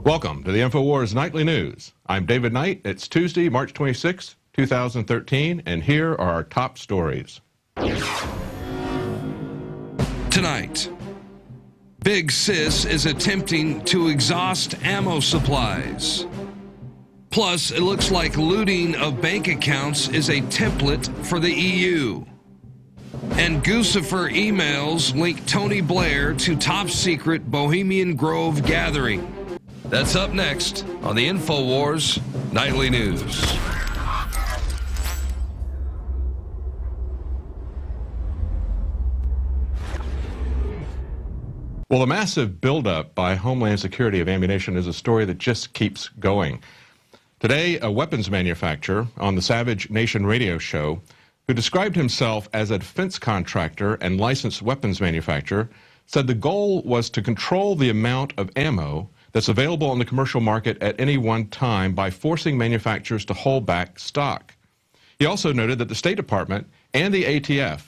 Welcome to the Infowars Nightly News. I'm David Knight. It's Tuesday, March 26, 2013, and here are our top stories. Tonight, Big Sis is attempting to exhaust ammo supplies. Plus, it looks like looting of bank accounts is a template for the EU. And Guccifer emails link Tony Blair to top-secret Bohemian Grove gathering. That's up next on the Infowars Nightly News. Well, the massive buildup by Homeland Security of ammunition is a story that just keeps going. Today, a weapons manufacturer on the Savage Nation radio show, who described himself as a defense contractor and licensed weapons manufacturer, said the goal was to control the amount of ammo that's available on the commercial market at any one time by forcing manufacturers to hold back stock. He also noted that the State Department and the ATF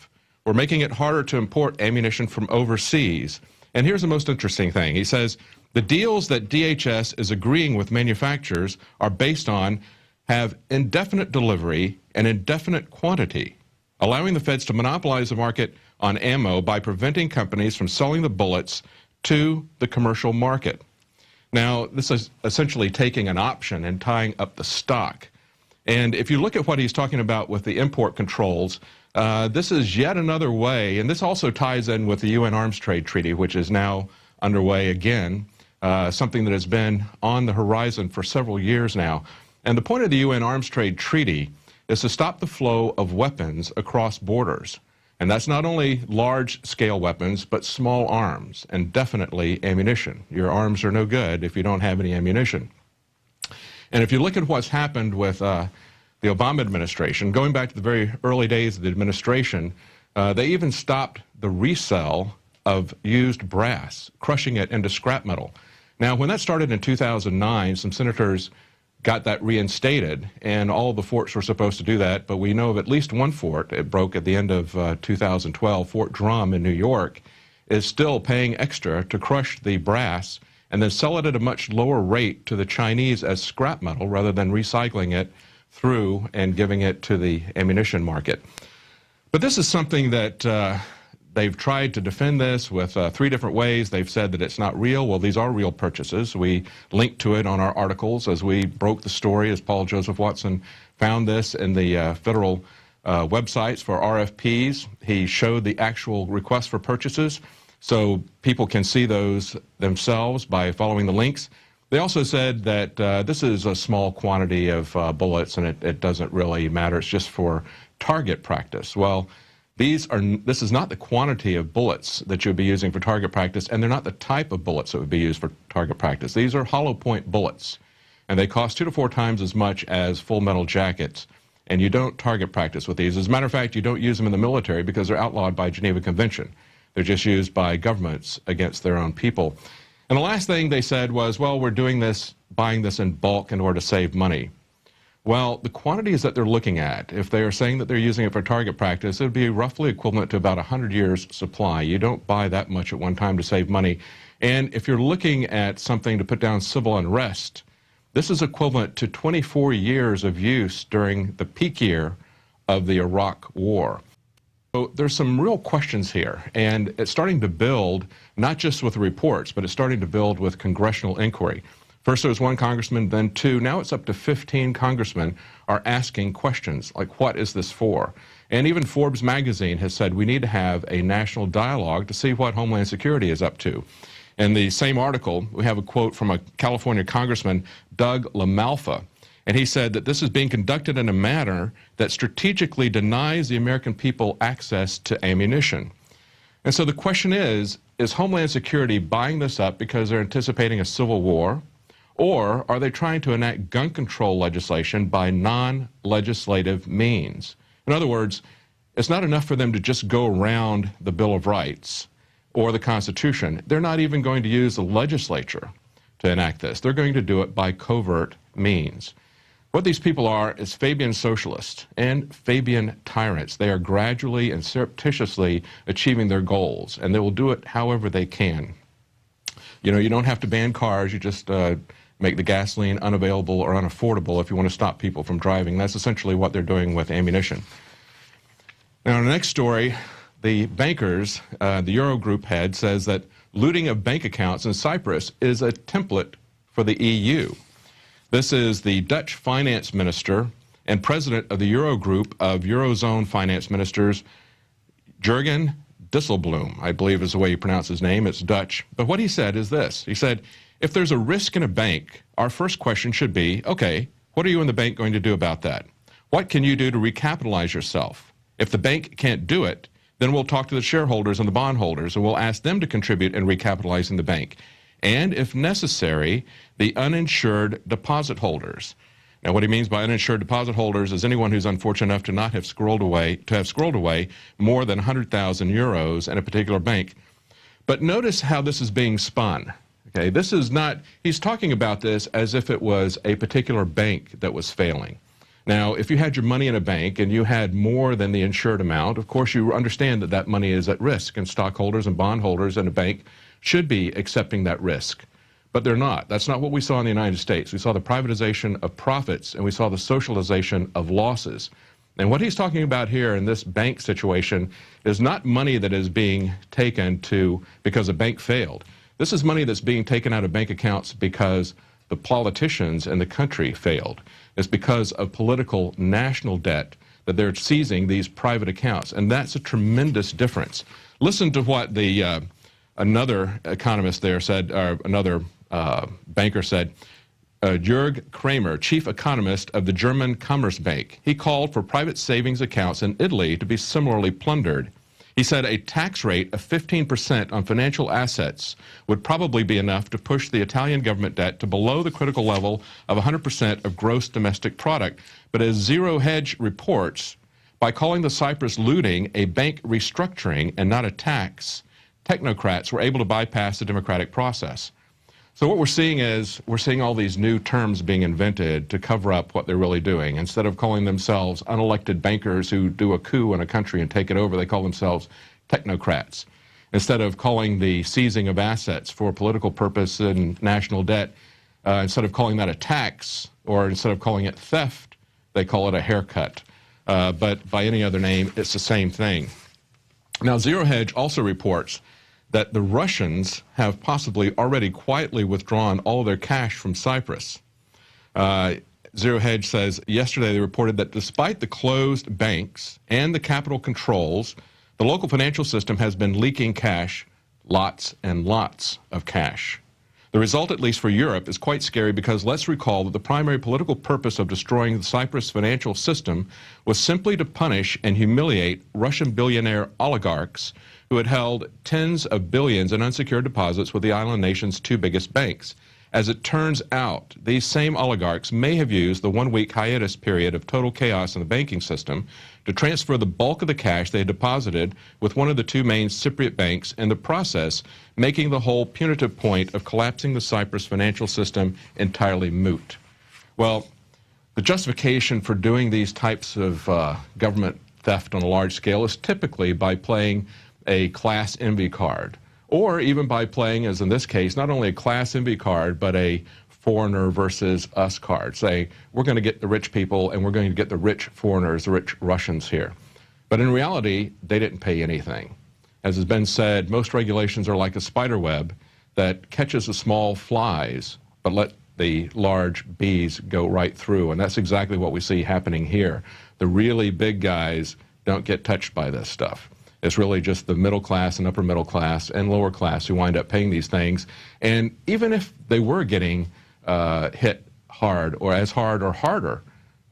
were making it harder to import ammunition from overseas. And here's the most interesting thing. He says the deals that DHS is agreeing with manufacturers are based on have indefinite delivery and indefinite quantity, allowing the feds to monopolize the market on ammo by preventing companies from selling the bullets to the commercial market. Now, this is essentially taking an option and tying up the stock. And if you look at what he's talking about with the import controls, this is yet another way, and this also ties in with the UN Arms Trade Treaty, which is now underway again, something that has been on the horizon for several years now. And the point of the UN Arms Trade Treaty is to stop the flow of weapons across borders. And that's not only large-scale weapons, but small arms, and definitely ammunition. Your arms are no good if you don't have any ammunition. And if you look at what's happened with the Obama administration, going back to the very early days of the administration, they even stopped the resale of used brass, crushing it into scrap metal. Now, when that started in 2009, some senators got that reinstated, and all of the forts were supposed to do that, but we know of at least one fort, it broke at the end of 2012, Fort Drum in New York, is still paying extra to crush the brass and then sell it at a much lower rate to the Chinese as scrap metal rather than recycling it through and giving it to the ammunition market. But this is something that they've tried to defend this with 3 different ways. They've said that it's not real. Well, these are real purchases. We linked to it on our articles as we broke the story, as Paul Joseph Watson found this in the federal websites for RFPs. He showed the actual requests for purchases, so people can see those themselves by following the links. They also said that this is a small quantity of bullets, and it doesn't really matter. It's just for target practice. Well, this is not the quantity of bullets that you'd be using for target practice, and they're not the type of bullets that would be used for target practice. These are hollow point bullets, and they cost 2 to 4 times as much as full metal jackets, and you don't target practice with these. As a matter of fact, you don't use them in the military because they're outlawed by Geneva Convention. They're just used by governments against their own people. And the last thing they said was, well, we're doing this, buying this in bulk in order to save money. Well, the quantities that they're looking at, if they are saying that they're using it for target practice, it would be roughly equivalent to about 100 years' supply. You don't buy that much at one time to save money. And if you're looking at something to put down civil unrest, this is equivalent to 24 years of use during the peak year of the Iraq War. So there's some real questions here, and it's starting to build, not just with reports, but it's starting to build with congressional inquiry. First there was 1 congressman, then 2. Now it's up to 15 congressmen are asking questions like, what is this for? And even Forbes magazine has said we need to have a national dialogue to see what Homeland Security is up to. In the same article, we have a quote from a California congressman, Doug LaMalfa, and he said that this is being conducted in a manner that strategically denies the American people access to ammunition. And so the question is Homeland Security buying this up because they're anticipating a civil war? Or are they trying to enact gun control legislation by non-legislative means? In other words, it's not enough for them to just go around the Bill of Rights or the Constitution. They're not even going to use the legislature to enact this. They're going to do it by covert means. What these people are is Fabian socialists and Fabian tyrants. They are gradually and surreptitiously achieving their goals, and they will do it however they can. You know, you don't have to ban cars. You just make the gasoline unavailable or unaffordable if you want to stop people from driving. That's essentially what they're doing with ammunition. Now, in the next story, the bankers, the Eurogroup head, says that looting of bank accounts in Cyprus is a template for the EU. This is the Dutch finance minister and president of the Eurogroup of Eurozone finance ministers, Jurgen Dijsselbloem, I believe is the way you pronounce his name. It's Dutch. But what he said is this. He said, if there's a risk in a bank, our first question should be, okay, what are you in the bank going to do about that? What can you do to recapitalize yourself? If the bank can't do it, then we'll talk to the shareholders and the bondholders, and we'll ask them to contribute in recapitalizing the bank. And if necessary, the uninsured deposit holders. Now, what he means by uninsured deposit holders is anyone who's unfortunate enough to not have squirreled away more than 100,000 euros in a particular bank. But notice how this is being spun. Okay, this is not, he's talking about this as if it was a particular bank that was failing. Now, if you had your money in a bank and you had more than the insured amount, of course you understand that that money is at risk, and stockholders and bondholders in a bank should be accepting that risk. But they're not. That's not what we saw in the United States. We saw the privatization of profits, and we saw the socialization of losses. And what he's talking about here in this bank situation is not money that is being taken because a bank failed. This is money that's being taken out of bank accounts because the politicians in the country failed. It's because of political national debt that they're seizing these private accounts, and that's a tremendous difference. Listen to what the another economist there said, or another banker said, Jörg Kramer, chief economist of the German Commerzbank. He called for private savings accounts in Italy to be similarly plundered. He said a tax rate of 15% on financial assets would probably be enough to push the Italian government debt to below the critical level of 100% of gross domestic product. But as Zero Hedge reports, by calling the Cyprus looting a bank restructuring and not a tax, technocrats were able to bypass the democratic process. So what we're seeing is, we're seeing all these new terms being invented to cover up what they're really doing. Instead of calling themselves unelected bankers who do a coup in a country and take it over, they call themselves technocrats. Instead of calling the seizing of assets for political purpose and national debt, instead of calling that a tax, or instead of calling it theft, they call it a haircut. But by any other name, it's the same thing. Now, Zero Hedge also reports that the Russians have possibly already quietly withdrawn all of their cash from Cyprus. Zero Hedge says yesterday they reported that despite the closed banks and the capital controls, the local financial system has been leaking cash, lots and lots of cash. The result, at least for Europe, is quite scary because let's recall that the primary political purpose of destroying the Cyprus financial system was simply to punish and humiliate Russian billionaire oligarchs who had held tens of billions in unsecured deposits with the island nation's two biggest banks. As it turns out, these same oligarchs may have used the one-week hiatus period of total chaos in the banking system to transfer the bulk of the cash they had deposited with one of the two main Cypriot banks, in the process making the whole punitive point of collapsing the Cyprus financial system entirely moot. Well, the justification for doing these types of government theft on a large scale is typically by playing a class envy card, or even by playing, as in this case, not only a class envy card, but a foreigner versus us card. Say, we're going to get the rich people and we're going to get the rich foreigners, the rich Russians here. But in reality, they didn't pay anything. As has been said, most regulations are like a spider web that catches the small flies, but let the large bees go right through. And that's exactly what we see happening here. The really big guys don't get touched by this stuff. It's really just the middle class and upper middle class and lower class who wind up paying these things. And even if they were getting hit hard or harder,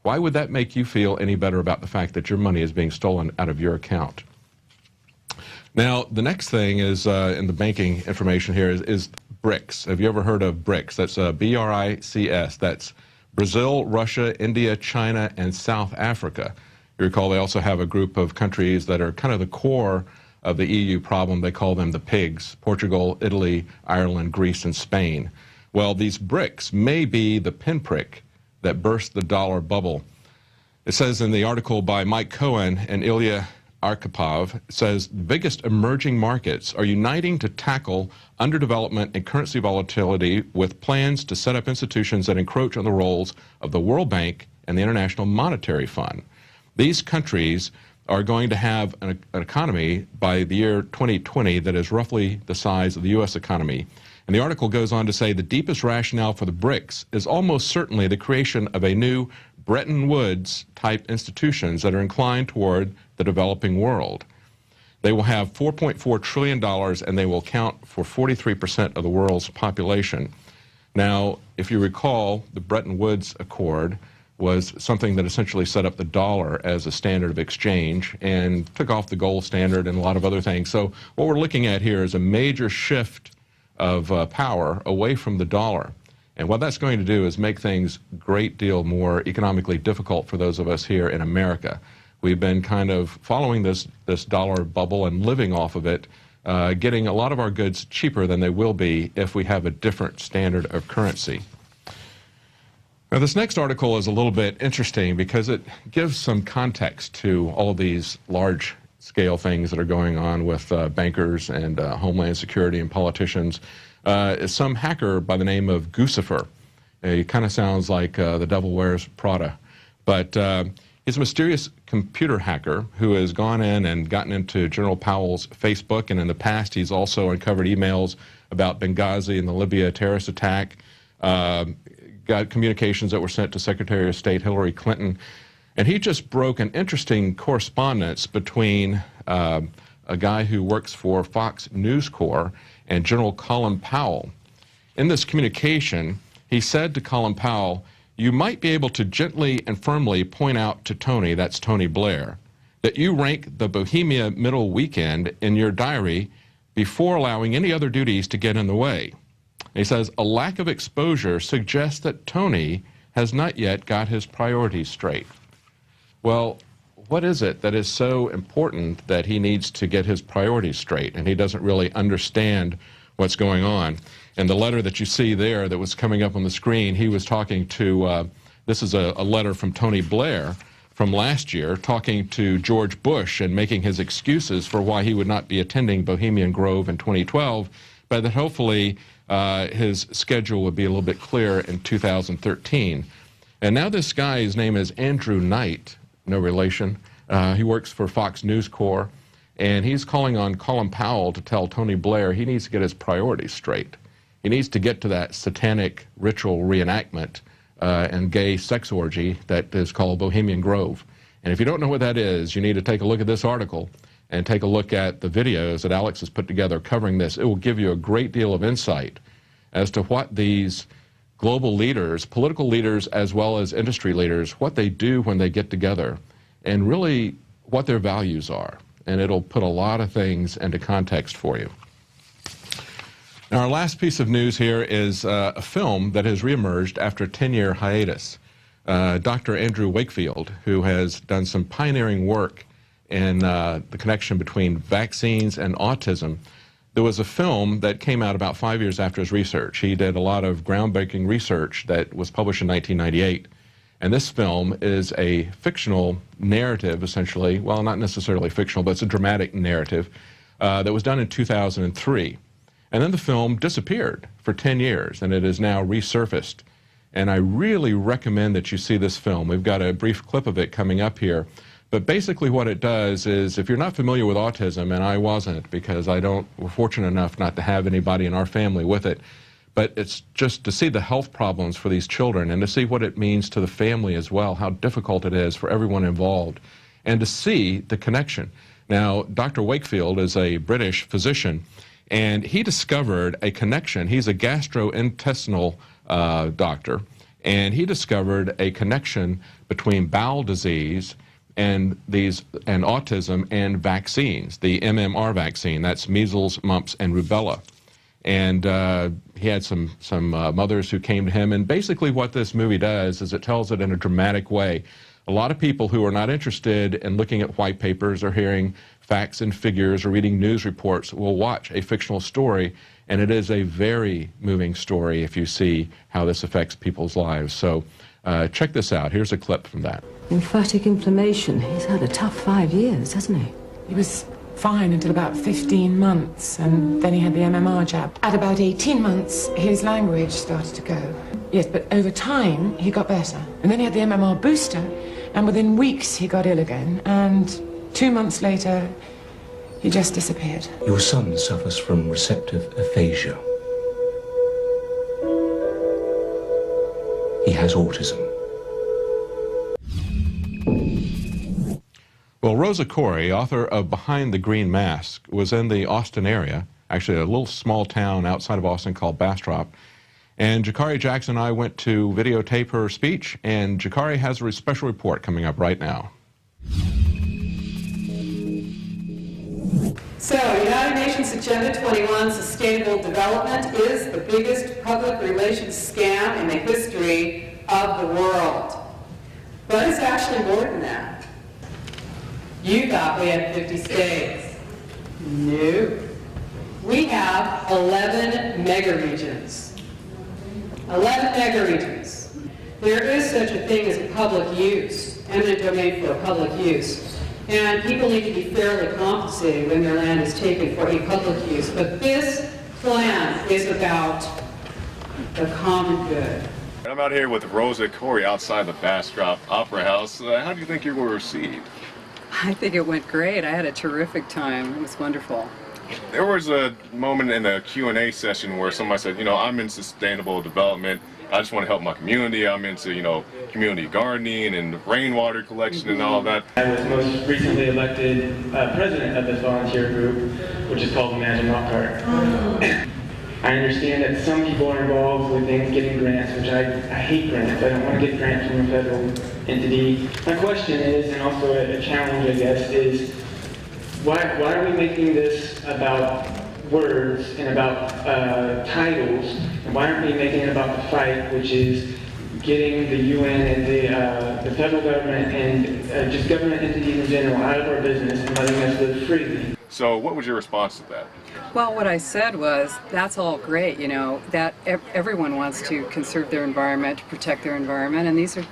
why would that make you feel any better about the fact that your money is being stolen out of your account? Now, the next thing is, in the banking information here, is BRICS. Have you ever heard of BRICS? That's B-R-I-C-S. That's Brazil, Russia, India, China, and South Africa. You recall they also have a group of countries that are kind of the core of the EU problem. They call them the pigs: Portugal, Italy, Ireland, Greece, and Spain. Well, these BRICS may be the pinprick that burst the dollar bubble. It says in the article by Mike Cohen and Ilya Arkhipov says the biggest emerging markets are uniting to tackle underdevelopment and currency volatility with plans to set up institutions that encroach on the roles of the World Bank and the International Monetary Fund. These countries are going to have an economy by the year 2020 that is roughly the size of the U.S. economy. And the article goes on to say the deepest rationale for the BRICS is almost certainly the creation of a new Bretton Woods-type institutions that are inclined toward the developing world. They will have $4.4 trillion, and they will account for 43% of the world's population. Now, if you recall, the Bretton Woods Accord was something that essentially set up the dollar as a standard of exchange and took off the gold standard and a lot of other things. So what we're looking at here is a major shift of power away from the dollar. And what that's going to do is make things a great deal more economically difficult for those of us here in America. We've been kind of following this dollar bubble and living off of it, getting a lot of our goods cheaper than they will be if we have a different standard of currency. Now, this next article is a little bit interesting because it gives some context to all of these large-scale things that are going on with bankers and Homeland Security and politicians. Some hacker by the name of Guccifer. He kind of sounds like the Devil Wears Prada. But he's a mysterious computer hacker who has gone in and gotten into General Powell's Facebook, and in the past he's also uncovered emails about Benghazi and the Libya terrorist attack, got communications that were sent to Secretary of State Hillary Clinton, and he just broke an interesting correspondence between a guy who works for Fox News Corps and General Colin Powell. In this communication, he said to Colin Powell, "You might be able to gently and firmly point out to Tony," that's Tony Blair, "that you rank the Bohemia Middle Weekend in your diary before allowing any other duties to get in the way." And he says, "A lack of exposure suggests that Tony has not yet got his priorities straight." Well, what is it that is so important that he needs to get his priorities straight and he doesn't really understand what's going on? And the letter that you see there that was coming up on the screen, he was talking to, this is a letter from Tony Blair from last year, talking to George Bush and making his excuses for why he would not be attending Bohemian Grove in 2012, but that hopefully his schedule would be a little bit clearer in 2013. And now this guy, his name is Andrew Knight, no relation. He works for Fox News Corps, and he's calling on Colin Powell to tell Tony Blair he needs to get his priorities straight. He needs to get to that satanic ritual reenactment and gay sex orgy that is called Bohemian Grove. And if you don't know what that is, you need to take a look at this article and take a look at the videos that Alex has put together covering this. It will give you a great deal of insight as to what these global leaders, political leaders as well as industry leaders, what they do when they get together and really what their values are. And it'll put a lot of things into context for you. Now, our last piece of news here is a film that has reemerged after a 10-year hiatus. Dr. Andrew Wakefield, who has done some pioneering work in the connection between vaccines and autism. There was a film that came out about 5 years after his research. He did a lot of groundbreaking research that was published in 1998. And this film is a fictional narrative, essentially. Well, not necessarily fictional, but it's a dramatic narrative that was done in 2003. And then the film disappeared for 10 years, and it is now resurfaced. And I really recommend that you see this film. We've got a brief clip of it coming up here. But basically what it does is, if you're not familiar with autism, and I wasn't because we're fortunate enough not to have anybody in our family with it, but it's just to see the health problems for these children and to see what it means to the family as well, how difficult it is for everyone involved, and to see the connection. Now, Dr. Wakefield is a British physician, and he discovered a connection. He's a gastrointestinal doctor, and he discovered a connection between bowel disease and autism and vaccines, the MMR vaccine, that's measles, mumps, and rubella. And he had some mothers who came to him, and basically what this movie does is it tells it in a dramatic way. A lot of people who are not interested in looking at white papers or hearing facts and figures or reading news reports will watch a fictional story, and it is a very moving story if you see how this affects people's lives. So check this out. Here's a clip from that. Lymphatic inflammation. He's had a tough 5 years, hasn't he? He was fine until about 15 months, and then he had the MMR jab. At about 18 months, his language started to go. Yes, but over time, he got better. And then he had the MMR booster, and within weeks, he got ill again. And 2 months later, he just disappeared. Your son suffers from receptive aphasia. He has autism. Well, Rosa Corey, author of Behind the Green Mask, was in the Austin area, actually a little small town outside of Austin called Bastrop. And Jakari Jackson and I went to videotape her speech, and Jakari has a special report coming up right now. So, United Nations Agenda 21, Sustainable Development, is the biggest public relations scam in the history of the world. But it's actually more than that. You thought we had 50 states. No. We have 11 megaregions. 11 megaregions. There is such a thing as public use, eminent domain for public use. And people need to be fairly compensated when their land is taken for a public use. But this plan is about the common good. I'm out here with Rosa Corey outside the Bastrop Opera House. How do you think you were received? I think it went great. I had a terrific time. It was wonderful. There was a moment in the Q&A session where somebody said, you know, I'm in sustainable development. I just want to help my community. I'm into, you know, community gardening and rainwater collection and all of that. I was most recently elected president of this volunteer group, which is called Imagine Rock Cart. I understand that some people are involved with things getting grants, which I hate grants. I don't want to get grants from a federal entity. My question is, and also a challenge, I guess, is why are we making this about words and about titles, and why aren't we making it about the fight, which is getting the UN and the federal government and just government entities in general out of our business and letting us live freely? So what was your response to that? Well, what I said was, that's all great, you know, that everyone wants to conserve their environment, to protect their environment, and these are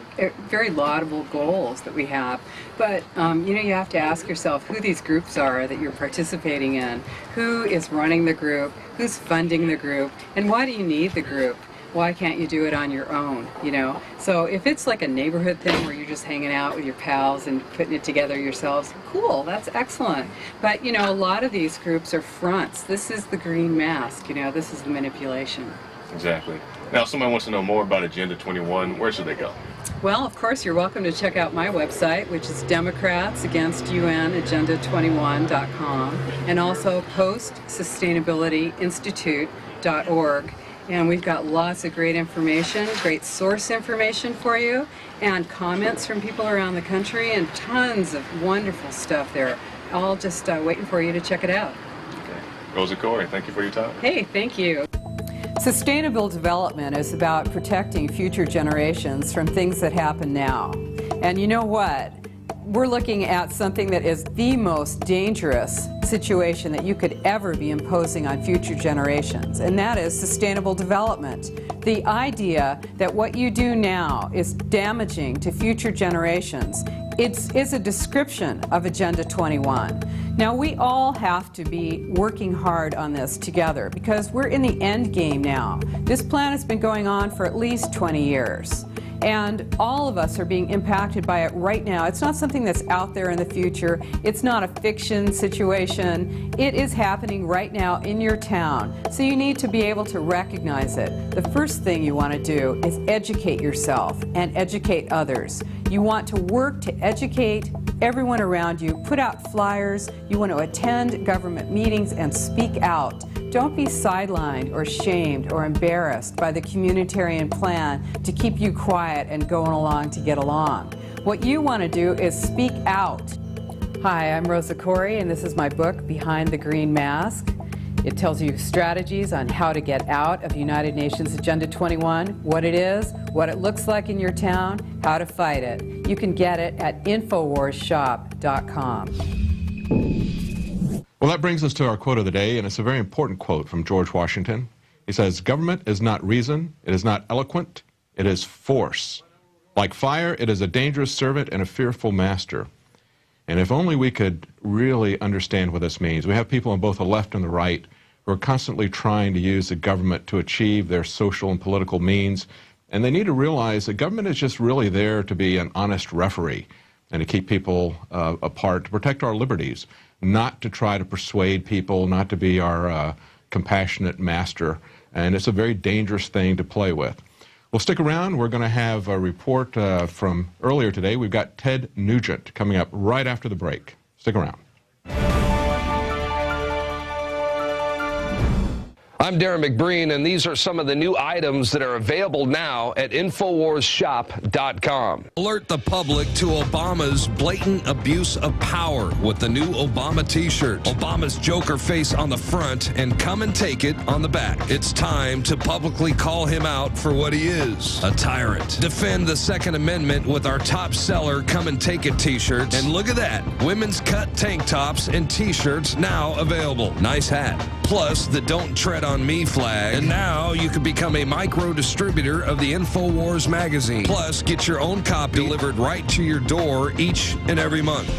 very laudable goals that we have. But, you know, you have to ask yourself who these groups are that you're participating in, who is running the group, who's funding the group, and why do you need the group? Why can't you do it on your own, you know? So if it's like a neighborhood thing where you're just hanging out with your pals and putting it together yourselves, cool, that's excellent. But, you know, a lot of these groups are fronts. This is the green mask, you know, this is the manipulation. Exactly. Now, if somebody wants to know more about Agenda 21, where should they go? Well, of course, you're welcome to check out my website, which is democratsagainstUNagenda21.com, and also postsustainabilityinstitute.org. And we've got lots of great information, great source information for you, and comments from people around the country, and tons of wonderful stuff there. All just waiting for you to check it out. Okay. Rosa Corey, thank you for your time. Hey, thank you. Sustainable development is about protecting future generations from things that happen now. And you know what? We're looking at something that is the most dangerous situation that you could ever be imposing on future generations, and that is sustainable development. The idea that what you do now is damaging to future generations, it's a description of Agenda 21. Now, we all have to be working hard on this together because we're in the end game now. This plan has been going on for at least 20 years. And all of us are being impacted by it right now. It's not something that's out there in the future. It's not a fiction situation. It is happening right now in your town. So you need to be able to recognize it. The first thing you want to do is educate yourself and educate others. You want to work to educate everyone around you, put out flyers. You want to attend government meetings and speak out. Don't be sidelined or shamed or embarrassed by the communitarian plan to keep you quiet and going along to get along. What you want to do is speak out. Hi, I'm Rosa Corey, and this is my book, Behind the Green Mask. It tells you strategies on how to get out of United Nations Agenda 21, what it is, what it looks like in your town, how to fight it. You can get it at InfoWarsShop.com. Well, that brings us to our quote of the day, and it's a very important quote from George Washington. He says, "Government is not reason, it is not eloquent, it is force. Like fire, it is a dangerous servant and a fearful master." And if only we could really understand what this means. We have people on both the left and the right who are constantly trying to use the government to achieve their social and political means. And they need to realize that government is just really there to be an honest referee and to keep people apart, to protect our liberties, not to try to persuade people, not to be our compassionate master. And it's a very dangerous thing to play with. Well, stick around. We're going to have a report from earlier today. We've got Ted Nugent coming up right after the break. Stick around. I'm Darren McBreen, and these are some of the new items that are available now at InfoWarsShop.com. Alert the public to Obama's blatant abuse of power with the new Obama t-shirt. Obama's Joker face on the front and come and take it on the back. It's time to publicly call him out for what he is, a tyrant. Defend the Second Amendment with our top seller Come and Take It t-shirts. And look at that, women's cut tank tops and t-shirts now available. Nice hat. Plus the Don't Tread on Me flag. And now you can become a micro distributor of the Infowars magazine. Plus, get your own copy delivered right to your door each and every month.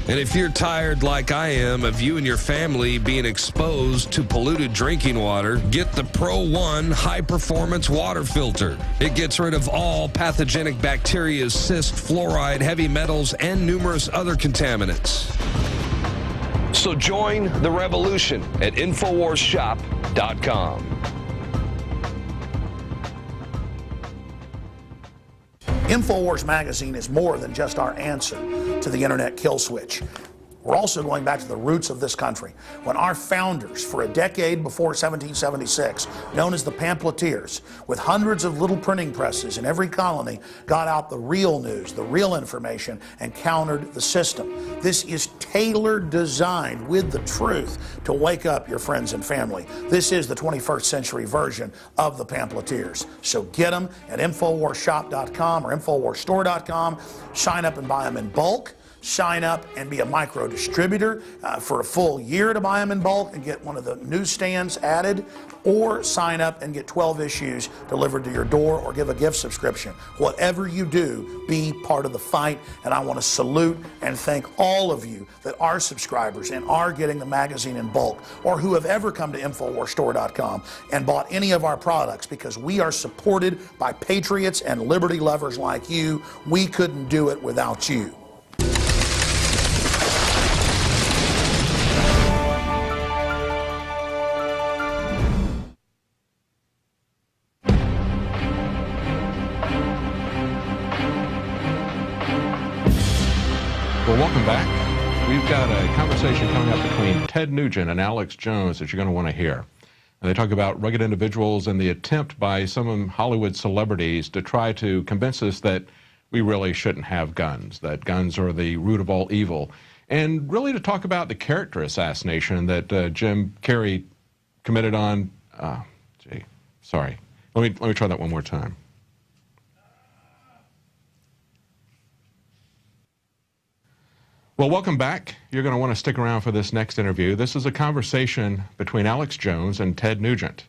And if you're tired like I am of you and your family being exposed to polluted drinking water, get the Pro One high performance water filter. It gets rid of all pathogenic bacteria, cyst, fluoride, heavy metals, and numerous other contaminants. So join the revolution at InfoWarsShop.com. Infowars magazine is more than just our answer to the internet kill switch. We're also going back to the roots of this country, when our founders, for a decade before 1776, known as the pamphleteers, with hundreds of little printing presses in every colony, got out the real news, the real information, and countered the system. This is tailored, designed with the truth to wake up your friends and family. This is the 21st century version of the pamphleteers. So get them at InfoWarsShop.com or InfoWarsStore.com. Sign up and buy them in bulk. Sign up and be a micro distributor for a full year to buy them in bulk and get one of the newsstands added, or sign up and get 12 issues delivered to your door, or give a gift subscription. Whatever you do, be part of the fight. And I want to salute and thank all of you that are subscribers and are getting the magazine in bulk, or who have ever come to InfoWarsStore.com and bought any of our products, because we are supported by patriots and liberty lovers like you. We couldn't do it without you. Well, welcome back. We've got a conversation coming up between Ted Nugent and Alex Jones that you're going to want to hear. And they talk about rugged individuals and the attempt by some Hollywood celebrities to try to convince us that we really shouldn't have guns, that guns are the root of all evil. And really to talk about the character assassination that Jim Carrey committed on, sorry. Let me try that one more time. Well, welcome back. You're going to want to stick around for this next interview. This is a conversation between Alex Jones and Ted Nugent.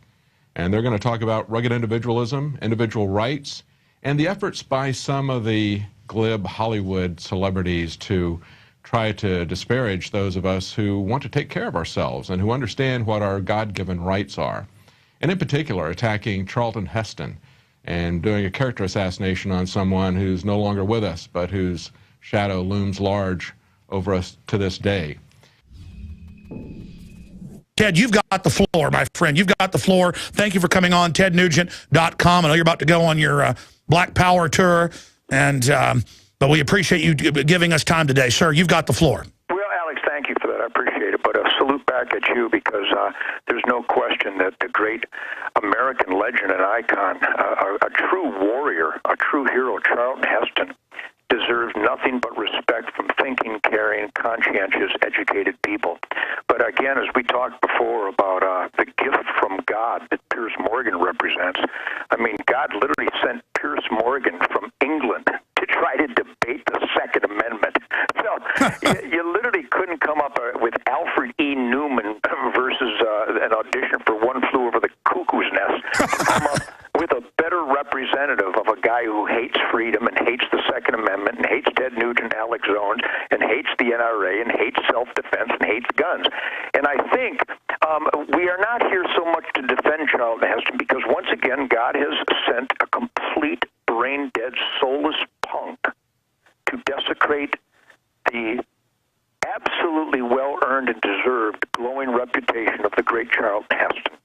And they're going to talk about rugged individualism, individual rights, and the efforts by some of the glib Hollywood celebrities to try to disparage those of us who want to take care of ourselves and who understand what our God-given rights are. And in particular, attacking Charlton Heston and doing a character assassination on someone who's no longer with us, but whose shadow looms large over us to this day. Ted, you've got the floor, my friend. You've got the floor. Thank you for coming on, TedNugent.com. I know you're about to go on your Black Power tour, and but we appreciate you giving us time today. Sir, you've got the floor. Well, Alex, thank you for that. I appreciate it. But a salute back at you, because there's no question that the great American legend and icon, a true warrior, a true hero, Charlton Heston, deserves nothing but respect from thinking, caring, conscientious, educated people. But again, as we talked before about the gift from God that Piers Morgan represents, I mean, God literally sent Piers Morgan from England to try to debate the Second Amendment. So you literally couldn't come up with Alfred E. Newman versus an audition for One Flew Over the Cuckoo's Nest to come up with a better representative of a guy who hates freedom and hates the Second Amendment and hates Ted Nugent, Alex Jones, and hates the NRA brain-dead, soulless punk to desecrate the absolutely well-earned and deserved glowing reputation of the great Charlton Heston.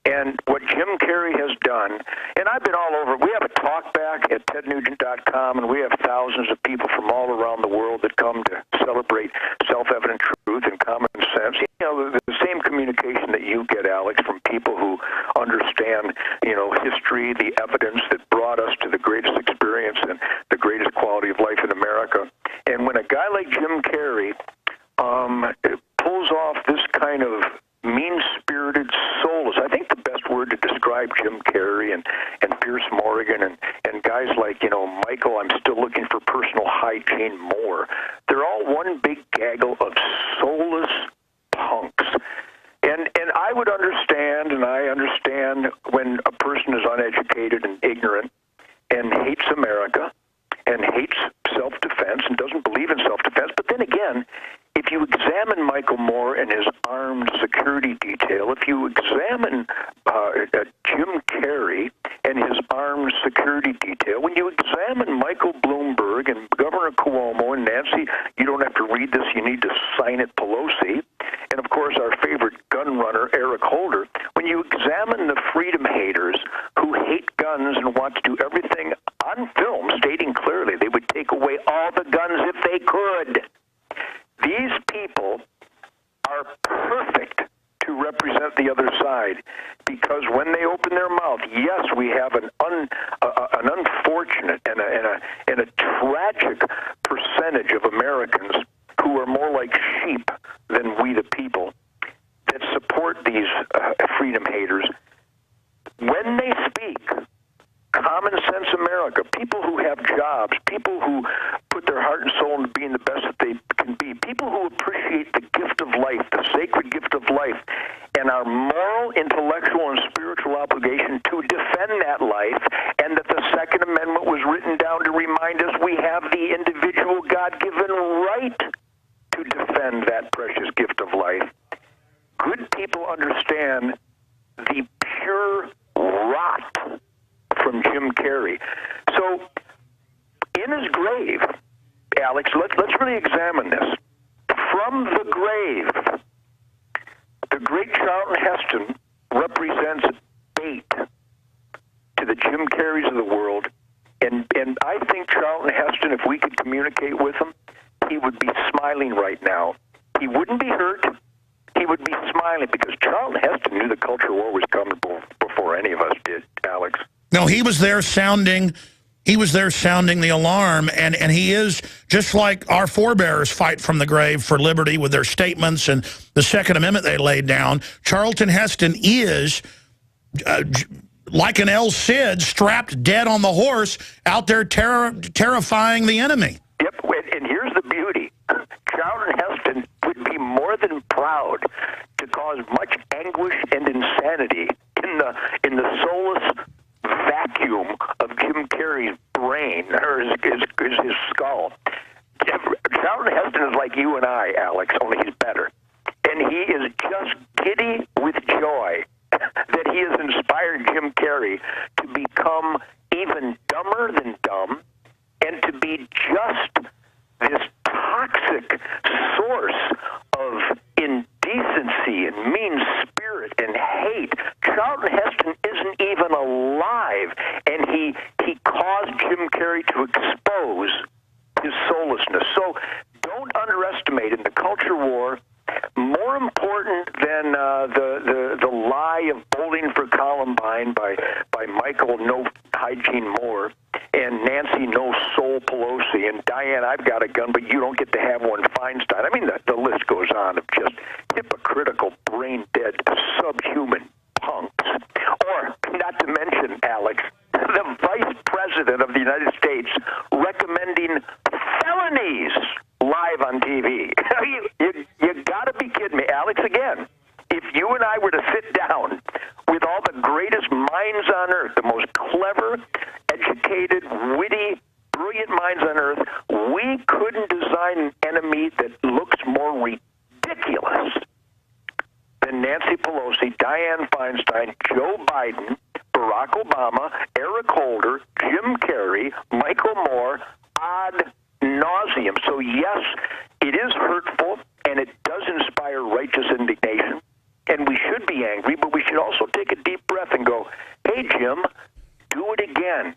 And what Jim Carrey has done, and I've been all over, we have a talkback at tednugent.com, and we have thousands of people from all around the world that come to celebrate self-evident truth and common sense. You know, the same communication that you get, Alex, from people who understand, you know, history, the evidence that brought us to the greatest experience and the greatest quality of life in America. And when a guy like Jim Carrey pulls off this kind of mean-spirited, soulless, I think the best word to describe Jim Carrey and Pierce Morgan and guys like, you know, Michael, I'm still looking for personal hygiene more. They're all one big gaggle of soulless punks. And I would understand, and I understand when a person is uneducated and ignorant and hates America and hates self-defense and doesn't believe in self-defense. But then again, if you examine Michael Moore and his armed security detail, if you examine Jim Carrey and his armed security detail, when you examine Michael Bloomberg and Governor Cuomo and Nancy, you don't have to read this, you need to sign it, Pelosi, and of course our favorite gun runner, Eric Holder, when you examine the freedom haters who hate guns and want to do everything on film, stating clearly they would take away all the guns if they could, these people are perfect to represent the other side, because when they open their mouth, yes, we have an unfortunate and a tragic percentage of Americans who are more like sheep than we the people that support these freedom haters. When they speak, common sense America, people who have jobs, people who put their heart and soul into being the best that they can be, people who appreciate the gift of life, the sacred gift of life, and our moral, intellectual, and spiritual obligation to defend that life, and that the Second Amendment was written down to remind us we have the individual God-given right to defend that precious gift of life. Good people understand the pure rot from Jim Carrey. So, in his grave, Alex, let's really examine this. From the grave, the great Charlton Heston represents bait to the Jim Carreys of the world, and I think Charlton Heston, if we could communicate with him, he would be smiling right now. He wouldn't be hurt. He would be smiling, because Charlton Heston knew the culture war was coming before any of us did, Alex. No, he was there sounding the alarm, and he is, just like our forebears fight from the grave for liberty with their statements and the Second Amendment they laid down. Charlton Heston is, like an El Cid, strapped dead on the horse, out there terrifying the enemy. Yep, and here's the beauty. Charlton Heston would be more than proud to cause much anguish and insanity in the soulless vacuum of Jim Carrey's brain, or his skull. Charlton Heston is like you and I, Alex, only he's better. And he is just giddy with joy that he has inspired Jim Carrey to become even dumber than dumb, and to be just this toxic source of indecency and mean spirit and hate. Charlton Heston isn't even alive, and he caused Jim Carrey to expose his soullessness. So don't underestimate, in the culture war, more important than the lie of Bowling for Columbine by Michael No Hygiene Moore and Nancy No Soul Pelosi and Diane I've got a gun but you don't get to have one Feinstein. I mean, the list goes on of just hypocritical, brain-dead, subhuman punks. Or, not to mention, Alex, the Vice President of the United States recommending felonies live on TV. You got to be kidding me. Alex, again, if you and I were to sit down with all the greatest minds on earth, the most clever, educated, witty, brilliant minds on earth, we couldn't design an enemy that looks more ridiculous than Nancy Pelosi, Dianne Feinstein, Joe Biden, Barack Obama, Eric Holder, Jim Jim Carrey, Michael Moore, ad nauseum. So yes, it is hurtful, and it does inspire righteous indignation, and we should be angry, but we should also take a deep breath and go, hey, Jim, do it again,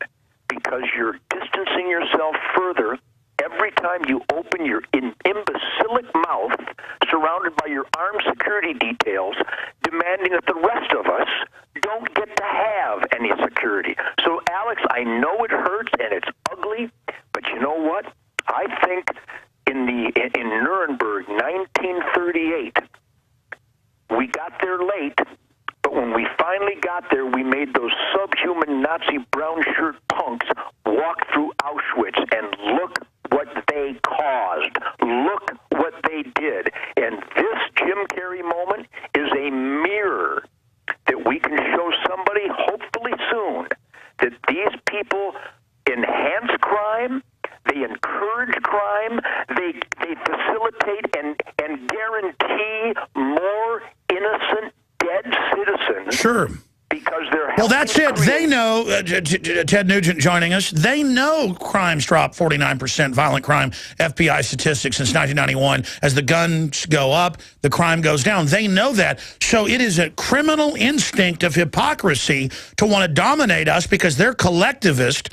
because you're distancing yourself further every time you open your imbecilic mouth, surrounded by your armed security details, demanding that the rest of us don't get to have any security. So, Alex, I know it hurts and it's ugly, but you know what? I think in Nuremberg, 1938, we got there late, but when we finally got there, we made those subhuman Nazi brown shirt punks walk through Auschwitz, and look what they caused. Look what they did. And this Jim Carrey moment is a mirror that we can show somebody, hopefully soon, that these people enhance crime, they encourage crime, they facilitate and guarantee more innocent dead citizens. Sure. Because they're well, that's it. They know, Ted Nugent joining us, they know crimes drop 49%, violent crime, FBI statistics since 1991. As the guns go up, the crime goes down. They know that. So it is a criminal instinct of hypocrisy to want to dominate us because they're collectivist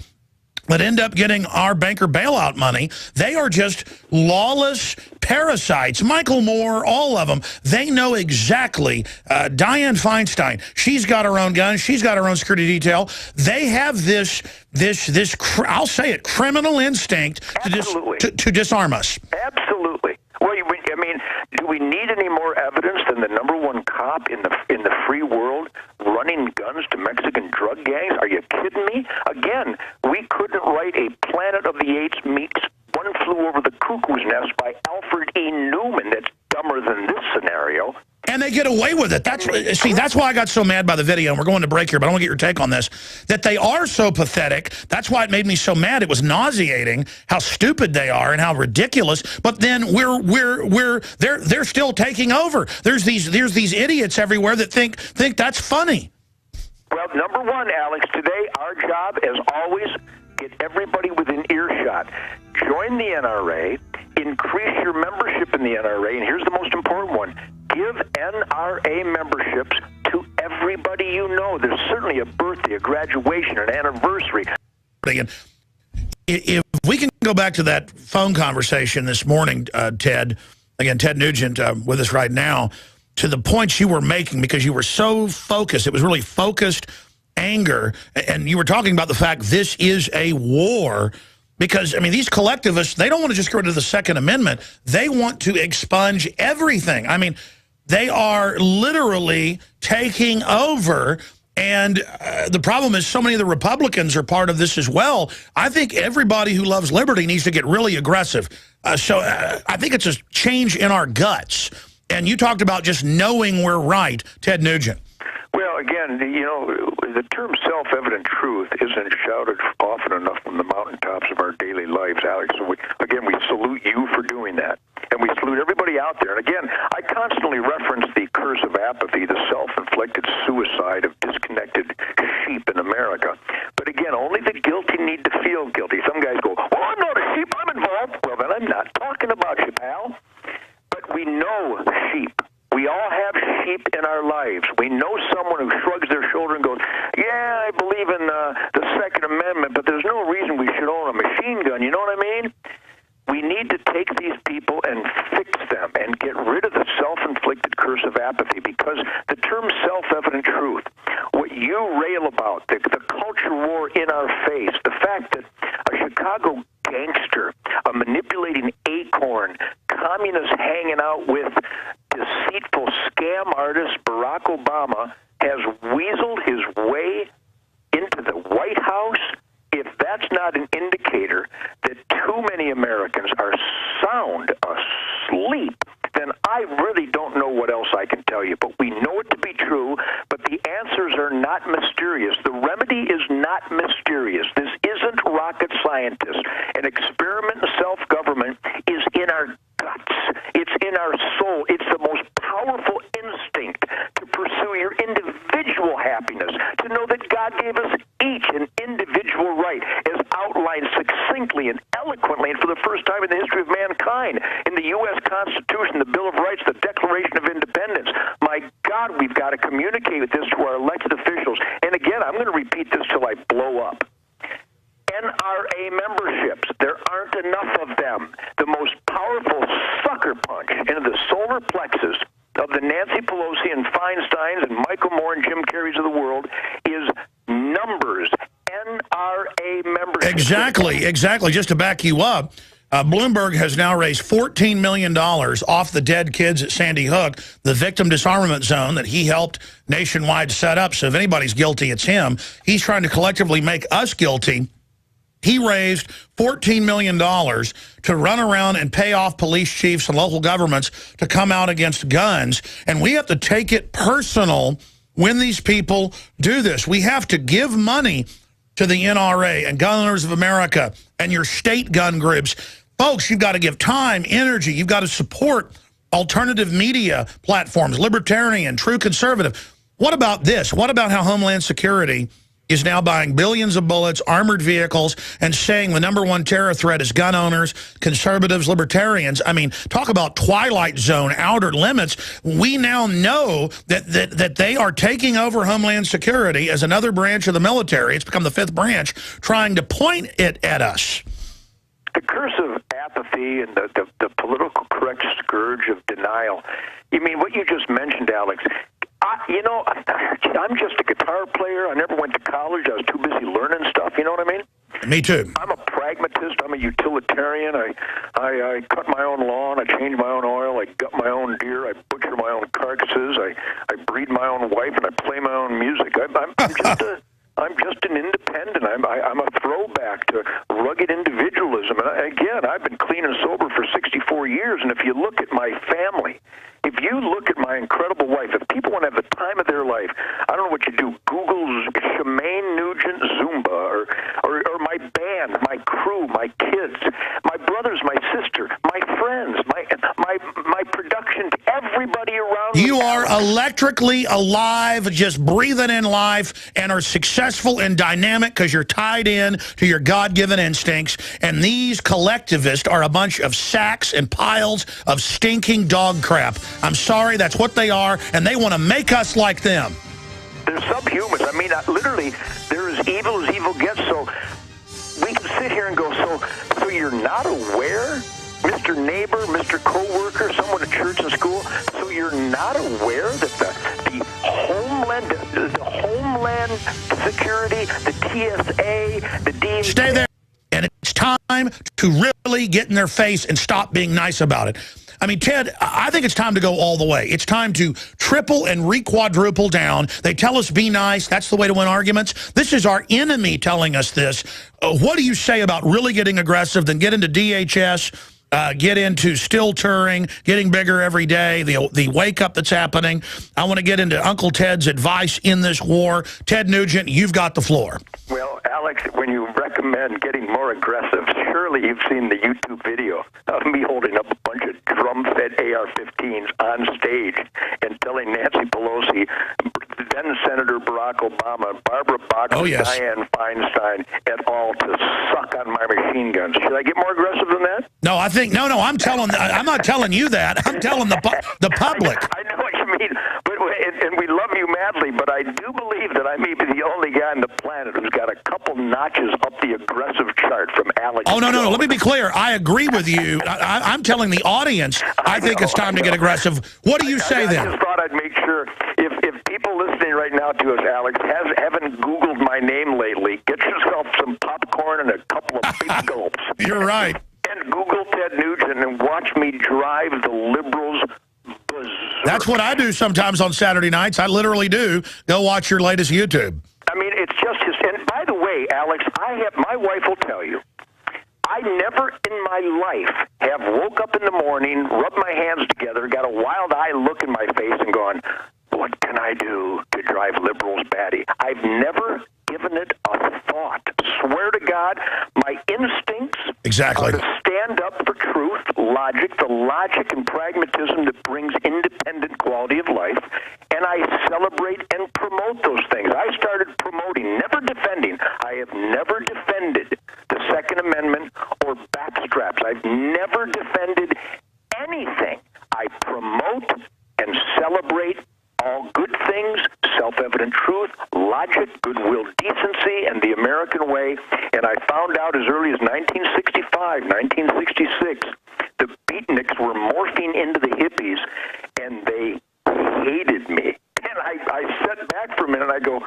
that end up getting our banker bailout money. They are just lawless parasites. Michael Moore, all of them. They know exactly. Dianne Feinstein, she's got her own gun. She's got her own security detail. They have this I'll say it, criminal instinct to disarm us. Absolutely. Well, I mean, do we need any more evidence than the #1 cop in the free world running guns to Mexican drug gangs? Are you kidding me? Again, we couldn't write a Planet of the Apes meets One Flew Over the Cuckoo's Nest by Alfred E. Newman that's dumber than this scenario. And they get away with it. That's why I got so mad by the video, and we're going to break here, but I want to get your take on this, that they are so pathetic. That's why it made me so mad. It was nauseating how stupid they are and how ridiculous. But then they're still taking over. There's these idiots everywhere that think that's funny. Well, #1, Alex, today our job, as always, get everybody within earshot. Join the NRA, increase your membership in the NRA, and here's the most important one. Give NRA memberships to everybody you know. There's certainly a birthday, a graduation, an anniversary. If we can go back to that phone conversation this morning, Ted, again, Ted Nugent with us right now, to the points you were making, because you were so focused. It was really focused anger, and you were talking about the fact this is a war. Because, I mean, these collectivists, they don't want to just get rid of the Second Amendment. They want to expunge everything. I mean, they are literally taking over. And the problem is so many of the Republicans are part of this as well. I think everybody who loves liberty needs to get really aggressive. So I think it's a change in our guts. And you talked about just knowing we're right, Ted Nugent. Well, again, you know, the term self-evident truth isn't shouted often enough from the mountaintops of our daily lives, Alex. So we salute you for doing that. And we salute everybody out there. And again, I constantly reference the curse of apathy, the self-inflicted suicide of disconnected sheep in America. But again, only the guilty need to feel guilty. Some guys go, well, I'm not a sheep, I'm involved. Well, then I'm not talking about you, pal. But we know sheep. We all have sheep in our lives. We know someone who shrugs their shoulder and goes, yeah, I believe in the Second Amendment, but there's no reason we should own a machine gun. You know what I mean? We need to take these people and fix them and get rid of the self-inflicted curse of apathy, because the term self-evident truth, what you rail about, the culture war in our face, the fact that a Chicago gangster, a manipulating acorn, communist hanging out with deceitful scam artist Barack Obama has weaseled his way into the White House, if that's not an indicator that too many Americans are sound asleep, then I really don't know what else I can tell you. But we know it to be true, but the answers are not mysterious. The remedy is not mysterious. This isn't rocket scientists. An experiment in self-government is in our guts. It's in our soul. It's the most powerful instinct to pursue your individual happiness, to know that God gave us each an individual right. As succinctly and eloquently, and for the first time in the history of mankind, in the U.S. Constitution, the Bill of Rights, the Declaration of Independence. My God, we've got to communicate with this to our elected officials. And again, I'm going to repeat this till I blow up. NRA memberships, there aren't enough of them. The most powerful sucker punch into the solar plexus of the Nancy Pelosi and Feinsteins and Michael Moore and Jim Carreys of the world is numbers. NRA memberships. Exactly. Just to back you up, Bloomberg has now raised $14 million off the dead kids at Sandy Hook, the victim disarmament zone that he helped nationwide set up. So if anybody's guilty, it's him. He's trying to collectively make us guilty. He raised $14 million to run around and pay off police chiefs and local governments to come out against guns. And we have to take it personal when these people do this. We have to give money to the NRA and Gun Owners of America and your state gun groups. Folks, you've got to give time, energy. You've got to support alternative media platforms, libertarian, true conservative. What about this? What about how Homeland Security is now buying billions of bullets, armored vehicles, and saying the #1 terror threat is gun owners, conservatives, libertarians? I mean, talk about Twilight Zone, outer limits. We now know that they are taking over Homeland Security as another branch of the military. It's become the 5th branch, trying to point it at us. The curse of apathy and the political correct scourge of denial. You mean what you just mentioned, Alex? I'm just a guitar player. I never went to college. I was too busy learning stuff. You know what I mean? Me too. I'm a pragmatist. I'm a utilitarian. I cut my own lawn. I change my own oil. I gut my own deer. I butcher my own carcasses. I breed my own wife, and I play my own music. I'm just an independent. I'm a throwback to rugged individualism. And again, I've been clean and sober for 64 years. And if you look at my family, if you look at my incredible wife, if people want to have the time of their life, I don't know what you do. Google Shemaine Nugent Zumba or my band, my crew, my kids, my brothers, my sister, my friends, my production, everybody around me. You are electrically alive, just breathing in life, and are successful and dynamic because you're tied in to your God-given instincts. And these collectivists are a bunch of sacks and piles of stinking dog crap. I'm sorry, that's what they are, and they want to make us like them. They're subhumans. I mean, literally, they're as evil gets. So we can sit here and go, so you're not aware, Mr. Neighbor, Mr. Coworker, someone at church and school, so you're not aware that the Homeland Security, the TSA, the DHA... Stay there. And it's time to really get in their face and stop being nice about it. I mean, Ted, I think it's time to go all the way. It's time to triple and re-quadruple down. They tell us be nice. That's the way to win arguments. This is our enemy telling us this. What do you say about really getting aggressive, then get into DHS, get into still touring, getting bigger every day, the wake-up that's happening? I want to get into Uncle Ted's advice in this war. Ted Nugent, you've got the floor. Well, Alex, when you recommend getting more aggressive, surely you've seen the YouTube video of me holding up a bunch of drum-fed AR-15s on stage and telling Nancy Pelosi, then Senator Barack Obama, Barbara Boxer, Dianne Feinstein, et al. To suck on my machine guns. Should I get more aggressive than that? No, I think no. I'm not telling you that. I'm telling the public. I know what you mean, and we love you madly, but I do believe that I may be the only guy on the planet who's got a couple notches up the aggressive chart from Alex. Oh, no. Let me be clear. I agree with you. I'm telling the audience I think it's time to get aggressive. What do you say then? I just thought I'd make sure if people listening right now to us, Alex, haven't Googled my name lately, get yourself some popcorn and a couple of big gulps. You're right. And Google Ted Nugent and watch me drive the liberals berserk. That's what I do sometimes on Saturday nights. I literally do. Go watch your latest YouTube. I mean, it's just his... And by the way, Alex, my wife will tell you, I never in my life have woke up in the morning, rubbed my hands together, got a wild-eye look in my face and gone, what can I do to drive liberals batty? I've never given it a thought. Swear to God, my instincts are to stand up for truth, logic, the logic and pragmatism that brings independent quality of life, and I celebrate and promote those things. I started promoting, never defending. I have never defended the Second Amendment never defended anything. I promote and celebrate all good things, self-evident truth, logic, goodwill, decency, and the American way. And I found out as early as 1965, 1966, the beatniks were morphing into the hippies, and they hated me. And I sat back for a minute and I go,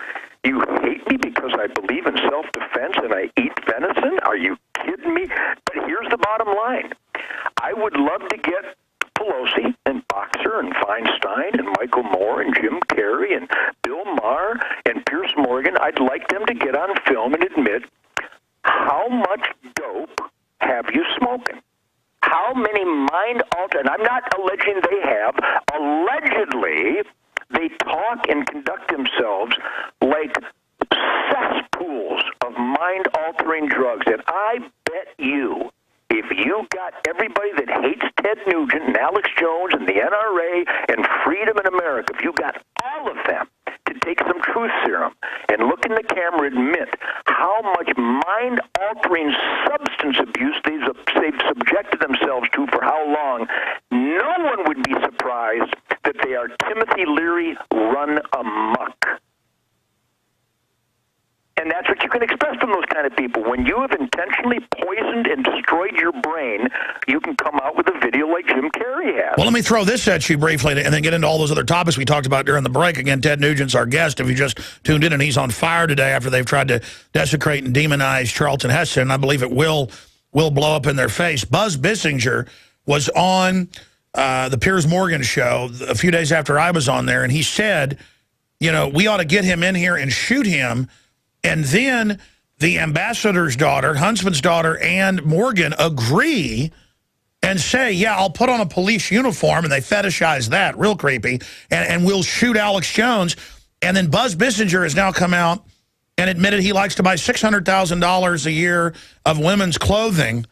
you hate me because I believe in self-defense and I eat venison? Are you kidding me? But here's the bottom line. I would love to get Pelosi and Boxer and Feinstein and Michael Moore and Jim Carrey and Bill Maher and Pierce Morgan. I'd like them to get on film and admit, how much dope have you smoking? How many mind-altering, and I'm not alleging they have, allegedly they talk and conduct themselves like cesspools of mind-altering drugs. And I bet you, if you got everybody that hates Ted Nugent and Alex Jones and the NRA and freedom in America, if you got all of them to take some truth serum and look in the camera and admit how much mind-altering substance abuse they've subjected themselves to for how long, no one would be surprised that they are Timothy Leary run amok. And that's what you can expect from those kind of people. When you have intentionally poisoned and destroyed your brain, you can come out with a video like Jim Carrey has. Well, let me throw this at you briefly and then get into all those other topics we talked about during the break. Again, Ted Nugent's our guest. If you just tuned in, and he's on fire today after they've tried to desecrate and demonize Charlton Heston. And I believe it will blow up in their face. Buzz Bissinger was on the Piers Morgan show a few days after I was on there, and he said, you know, we ought to get him in here and shoot him. And then the ambassador's daughter, Huntsman's daughter, and Morgan agree and say, yeah, I'll put on a police uniform, and they fetishize that, real creepy, and we'll shoot Alex Jones. And then Buzz Bissinger has now come out and admitted he likes to buy $600,000 a year of women's clothing.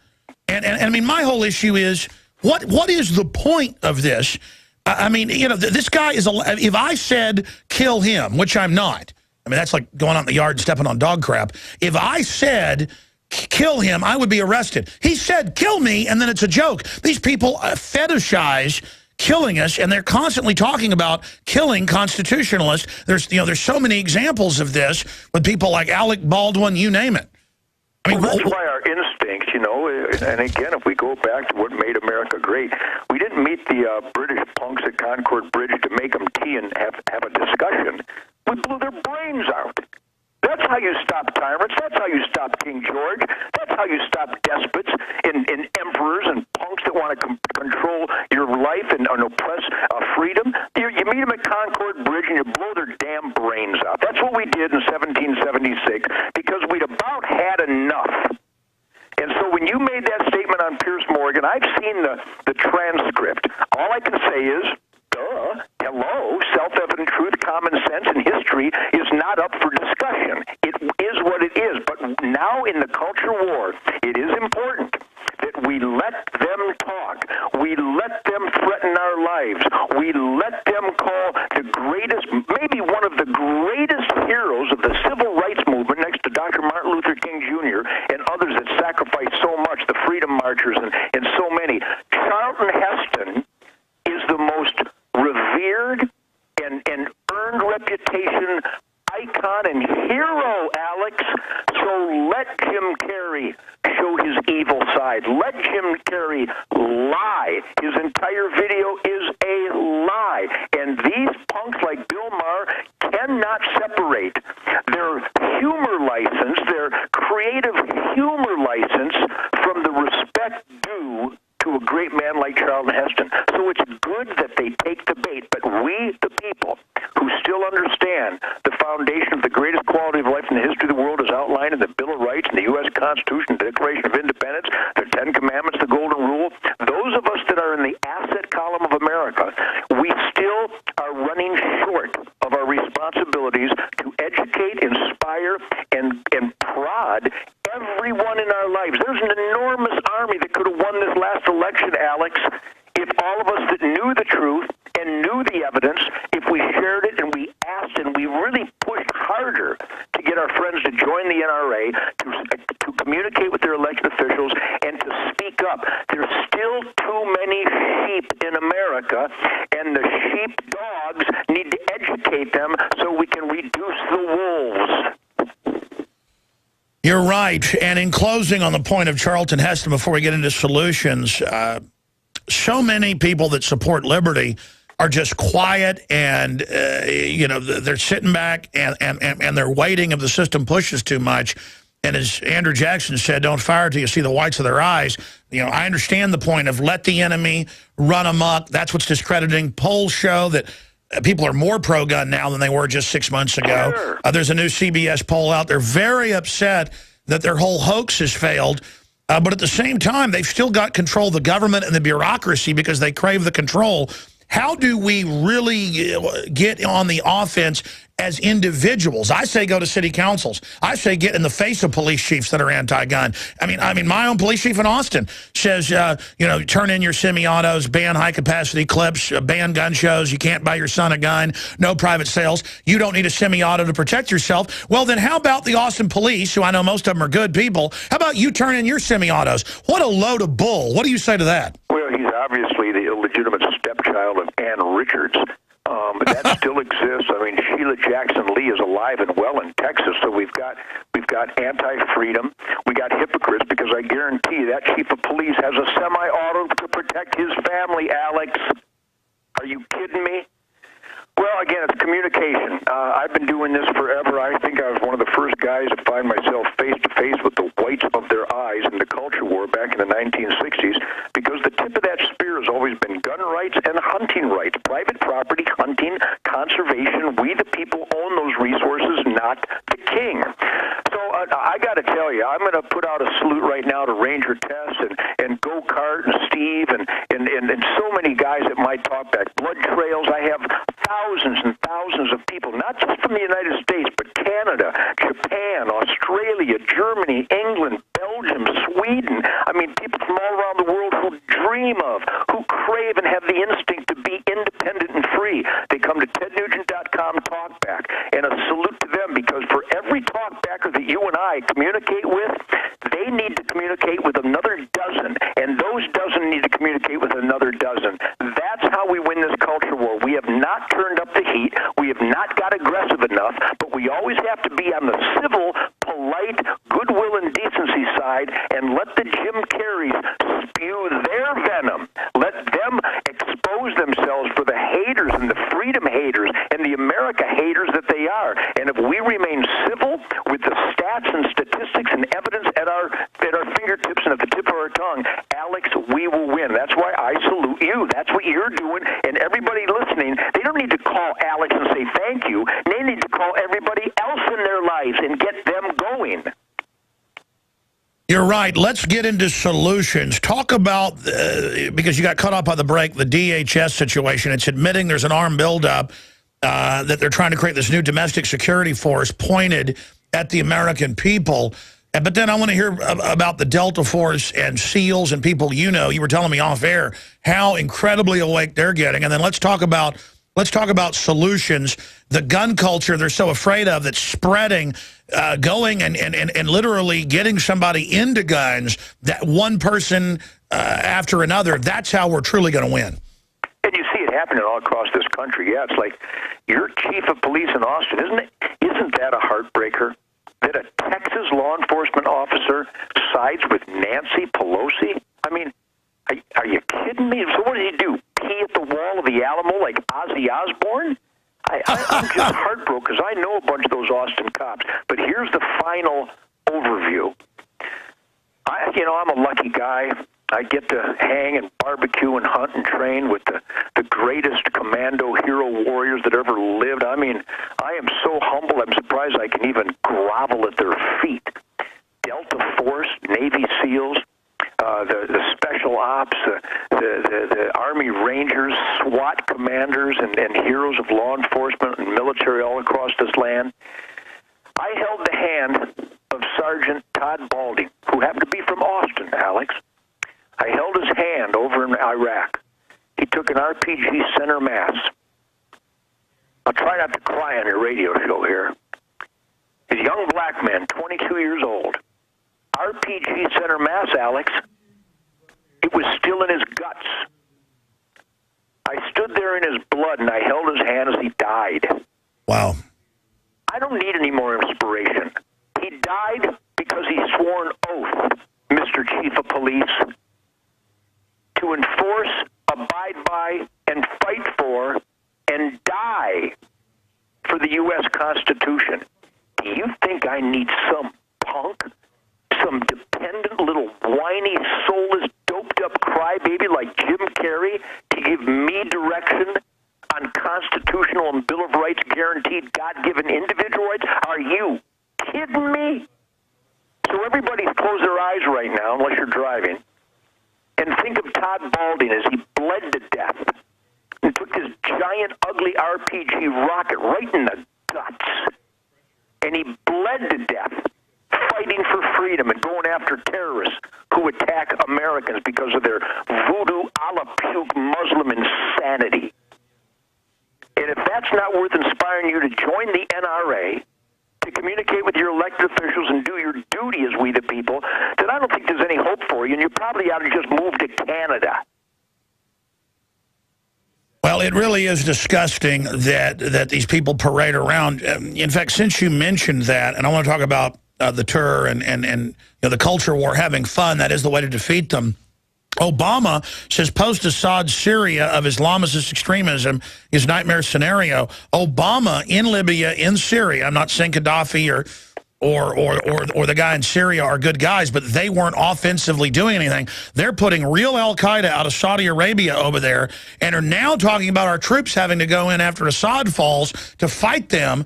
And I mean, my whole issue is, what is the point of this? I mean, you know, this guy is, if I said kill him, which I'm not, I mean, that's like going out in the yard and stepping on dog crap. If I said kill him, I would be arrested. He said kill me, and then it's a joke. These people fetishize killing us, and they're constantly talking about killing constitutionalists. There's so many examples of this with people like Alec Baldwin, you name it. I mean, well, that's why our instincts, you know, and again, if we go back to what made America great, we didn't meet the British punks at Concord Bridge to make them tea and have a discussion. We blew their brains out. That's how you stop tyrants. That's how you stop King George. That's how you stop despots and emperors and punks that want to control your life and oppress freedom. You meet them at Concord Bridge and you blow their damn brains out. That's what we did in 1776 because we'd about had enough. And so when you made that statement on Pierce Morgan, I've seen the transcript. All I can say is, duh, hello, self-evident truth, common sense, and history is not up for discussion. It is what it is. But now in the culture war, it is important that we let them talk. We let them threaten our lives. We let them call the greatest, maybe one of the greatest heroes of the civil rights movement next to Dr. Martin Luther King Jr. and others that sacrificed so much, the freedom marchers and so many. Charlton Heston is the most revered and earned reputation icon and hero, Alex. So let Jim Carrey show his evil side. Let Jim Carrey lie. His entire video is a lie. And these punks like Bill Maher cannot separate their humor license, their creative humor license, from the respect due to a great man like Charlton Heston. So it's good that they take the bait, but we, the people, who still understand the foundation of the greatest quality of life in the history of the world as outlined in the Bill of Rights and the U.S. Constitution, the Declaration of Independence, the Ten Commandments, the Golden Rule, those of us that are in the asset column of America, we still are running short of our responsibilities to educate, inspire, and prod everyone in our lives. There's an enormous army that could have won this last election, Alex, if all of us that knew the truth and knew the evidence, if we shared it and we asked and we really pushed harder to get get our friends to join the NRA, to communicate with their elected officials, and to speak up. There's still too many sheep in America, and the sheepdogs need to educate them so we can reduce the wolves. You're right. And in closing on the point of Charlton Heston, before we get into solutions, so many people that support liberty are just quiet and, you know, they're sitting back and they're waiting if the system pushes too much. And as Andrew Jackson said, don't fire till you see the whites of their eyes. You know, I understand the point of let the enemy run amok. That's what's discrediting. Polls show that people are more pro-gun now than they were just 6 months ago. Sure. There's a new CBS poll out. They're very upset that their whole hoax has failed. But at the same time, they've still got control of the government and the bureaucracy because they crave the control. How do we really get on the offense as individuals? I say go to city councils. I say get in the face of police chiefs that are anti-gun. I mean, my own police chief in Austin says, you know, turn in your semi-autos, ban high-capacity clips, ban gun shows. You can't buy your son a gun. No private sales. You don't need a semi-auto to protect yourself. Well, then how about the Austin police, who I know most of them are good people? How about you turn in your semi-autos? What a load of bull. What do you say to that? Well, he's obviously the illegitimate stepchild of Ann Richards. But that still exists. I mean, Sheila Jackson Lee is alive and well in Texas, so we've got anti-freedom, we got hypocrites, because I guarantee you that chief of police has a semi-auto to protect his family, Alex. Are you kidding me? Well, again, it's communication. I've been doing this forever. I think I was one of the first guys to find myself face-to-face with the whites of their eyes in the culture war back in the 1960s, because the tip of that spear has always been gun rights and hunting rights. Private property, hunting, conservation. We, the people, own those resources, not the king. So I got to tell you, I'm going to put out a salute right now to Ranger Tess and Go-Kart and Steve and so many guys at my talkback. Blood Trails, I have thousands and thousands of people, not just from the United States, but Canada, Japan, Australia, Germany, England, Belgium, Sweden. I mean, people from all around the world who dream of, who crave and have the instinct to be independent and free. They come to tednugent.com talkback, and a salute to them, because for every talkbacker that you and I communicate with, they need to communicate with another dozen, and those dozen need to communicate with another dozen. That's how we win this culture war. We have not turned up the heat. We have not got aggressive enough, but we always have to be on the civil, polite, goodwill, and decency side, and let the Jim Carreys spew their venom. Let them expose themselves for the haters and the freedom haters and the America haters that they are. And if we remain civil with the stats and statistics and evidence at our fingertips and at the tip of our tongue, Alex, we will win. That's why I salute you. That's what you're doing. And everybody listening, they don't need to call Alex and say thank you. They need to call everybody else in their lives and get them going. You're right. Let's get into solutions. Talk about, because you got cut off by the break, the DHS situation. It's admitting there's an armed buildup, that they're trying to create this new domestic security force pointed at the American people. But then I want to hear about the Delta Force and SEALs and people you know. You were telling me off air how incredibly awake they're getting. And then let's talk about solutions. The gun culture they're so afraid of that's spreading, going and literally getting somebody into guns, that one person after another. That's how we're truly going to win. And you see it happening all across this country. Yeah, it's like your chief of police in Austin, isn't it? Isn't that a heartbreaker? That a Texas law enforcement officer sides with Nancy Pelosi? I mean, are you kidding me? So what did he do? Pee at the wall of the Alamo like Ozzy Osbourne? I'm just heartbroken because I know a bunch of those Austin cops. But here's the final overview. I'm a lucky guy. I get to hang and barbecue and hunt and train with the greatest commando hero warriors that ever lived. I mean, I am so humble, I'm surprised I can even grovel at their feet. Delta Force, Navy SEALs, the Special Ops, the Army Rangers, SWAT commanders, and heroes of law enforcement and military all across this land. I held the hand of Sergeant Todd Balding, who happened to be from Austin, Alex. I held his hand over in Iraq. He took an RPG center mass. I'll try not to cry on your radio show here. If young black man, 22 years old. RPG center mass, Alex. It was still in his guts. I stood there in his blood, and I held his hand as he died. Wow. I don't need any more inspiration. He died because he swore an oath, Mr. Chief of Police, to enforce, abide by, and fight for, and die for the U.S. Constitution. Do you think I need some punk, some dependent little whiny, soulless, doped-up crybaby like Jim Carrey to give me direction on constitutional and Bill of Rights guaranteed God-given individual rights? Are you kidding me? So everybody close their eyes right now, unless you're driving, and think of Todd Balding as he bled to death and took this giant, ugly RPG rocket right in the guts. And he bled to death fighting for freedom and going after terrorists who attack Americans because of their voodoo, a la puke Muslim insanity. And if that's not worth inspiring you to join the NRA, to communicate with your elected officials and do your duty as we the people, then I don't think there's any hope for you, and you probably ought to just move to Canada. Well, it really is disgusting that these people parade around. In fact, since you mentioned that, and I want to talk about the tour and you know, the culture war, having fun, that is the way to defeat them. Obama says post-Assad Syria of Islamist extremism is nightmare scenario. Obama in Libya, in Syria, I'm not saying Gaddafi or the guy in Syria are good guys, but they weren't offensively doing anything. They're putting real al-Qaeda out of Saudi Arabia over there and are now talking about our troops having to go in after Assad falls to fight them.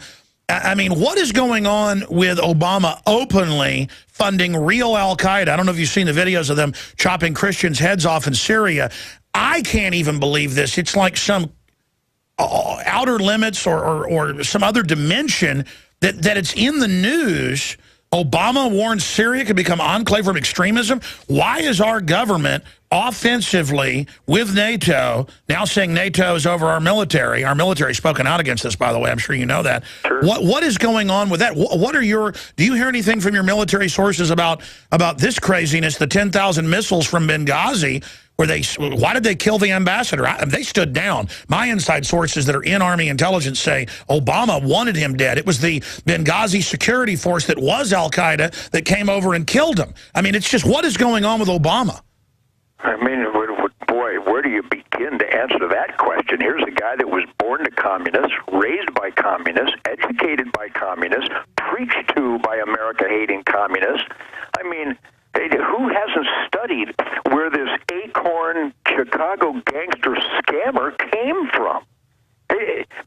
I mean, what is going on with Obama openly funding real al-Qaeda? I don't know if you've seen the videos of them chopping Christians' heads off in Syria. I can't even believe this. It's like some outer limits or some other dimension that it's in the news. Obama warns Syria could become enclave from extremism. Why is our government offensively with NATO now saying NATO is over our military? Our military spoken out against this, by the way. I'm sure you know that. Sure. What is going on with that? What are do you hear anything from your military sources about this craziness, the 10,000 missiles from Benghazi, why did they kill the ambassador? They stood down. My inside sources that are in Army intelligence say Obama wanted him dead. It was the Benghazi security force that was al-Qaeda that came over and killed him. I mean, it's just, what is going on with Obama? I mean, boy, where do you begin to answer that question? Here's a guy that was born to communists, raised by communists, educated by communists, preached to by America-hating communists. I mean, who hasn't studied where this acorn Chicago gangster scammer came from?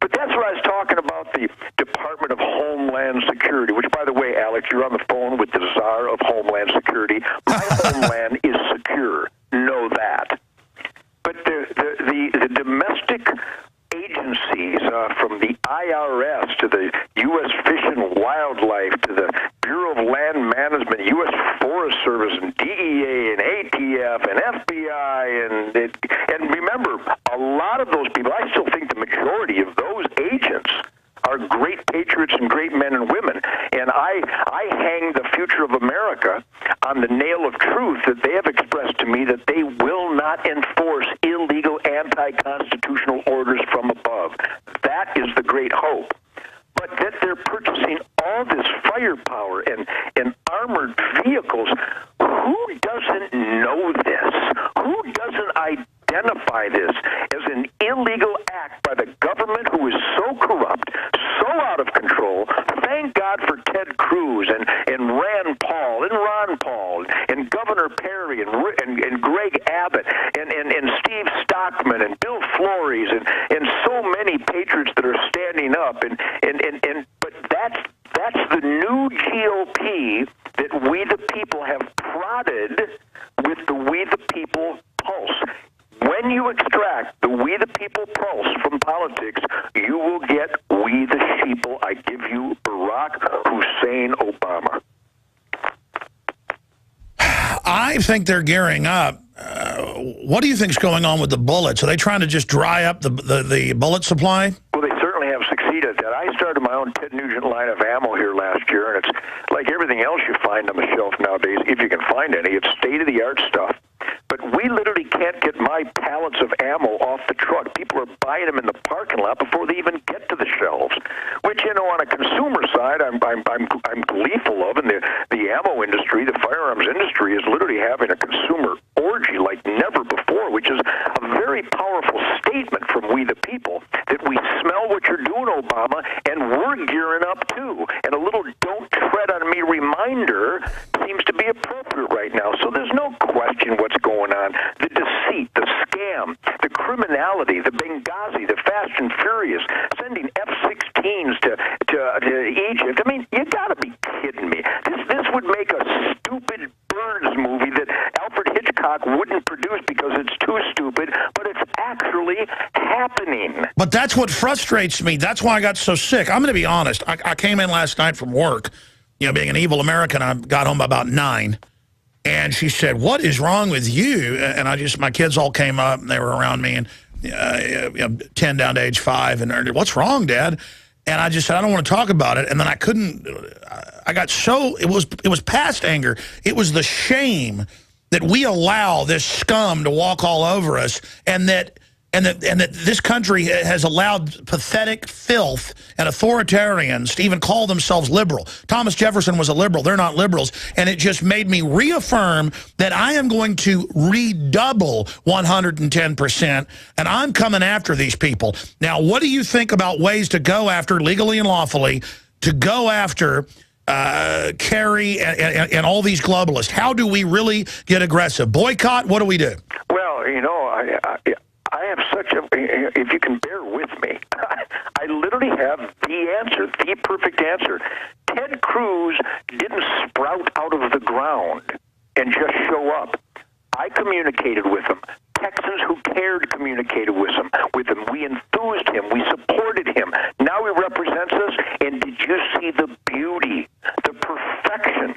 But that's what I was talking about, the Department of Homeland Security, which, by the way, Alex, you're on the phone with the Czar of Homeland Security. My homeland is secure. Know that. But the domestic agencies, from the IRS to the U.S. Fish and Wildlife to the Bureau of Land Management, U.S. Forest Service, and DEA, and ATF, and FBI, and remember, a lot of those people, I still think the majority of those agents are great patriots and great men and women. And I hang the future of America on the nail of truth that they have expressed to me that they will not enforce illegal anti-constitutional orders from above. That is the great hope. But that they're purchasing all this firepower and armored vehicles, who doesn't know this? Who doesn't identify this as an illegal act by the government who is so corrupt, so out of control? Thank God for Ted Cruz and Rand Paul and Ron Paul and Governor Perry and Greg Abbott and Steve Stockman and Bill Flores and so many patriots that are standing up but that's the new GOP that we the people have prodded with the We the People pulse. When you extract the We the People pulse from politics, you will get We the Sheeple. I give you Barack Hussein Obama. I think they're gearing up. What do you think is going on with the bullets? Are they trying to just dry up the bullet supply? Well, they certainly have succeeded see that I started my own Ted Nugent line of ammo here last year, and it's like everything else you find on the shelf nowadays, if you can find any. It's state-of-the-art stuff. But we literally can't get my pallets of ammo off the truck. People are buying them in the parking lot before they even get to the shelves. Which, you know, on a consumer side, I'm gleeful of, and the ammo industry, the firearms industry, is literally having a consumer orgy like never before, which is a very powerful statement from we the people that we smell what you're doing, Obama, and we're gearing up too. And a little "don't tread on me" reminder seems to be appropriate right now. So there's no question what's going on. The deceit, the scam, the criminality, the Benghazi, the Fast and Furious, sending F-16s to Egypt. I mean, you got to be kidding me. This would make a stupid Birds movie that Alfred Hitchcock wouldn't produce because it's too stupid, but it's actually happening. But that's what frustrates me. That's why I got so sick. I'm going to be honest. I came in last night from work, you know, being an evil American. I got home about 9. And she said, "What is wrong with you?" And my kids all came up and they were around me, and 10 down to age 5. And "What's wrong, Dad?" And I just said, "I don't want to talk about it." And then I couldn't. I got so it was past anger. It was the shame that we allow this scum to walk all over us, and that this country has allowed pathetic filth and authoritarians to even call themselves liberal. Thomas Jefferson was a liberal. They're not liberals. And it just made me reaffirm that I am going to redouble 110%, and I'm coming after these people. Now, what do you think about ways to go after, legally and lawfully, to go after Kerry and all these globalists? How do we really get aggressive? Boycott? What do we do? Well, you know, I have such a, if you can bear with me, I literally have the answer, the perfect answer. Ted Cruz didn't sprout out of the ground and just show up. I communicated with him. Texans who cared communicated with him. We enthused him. We supported him. Now he represents us. And did you see the beauty, the perfection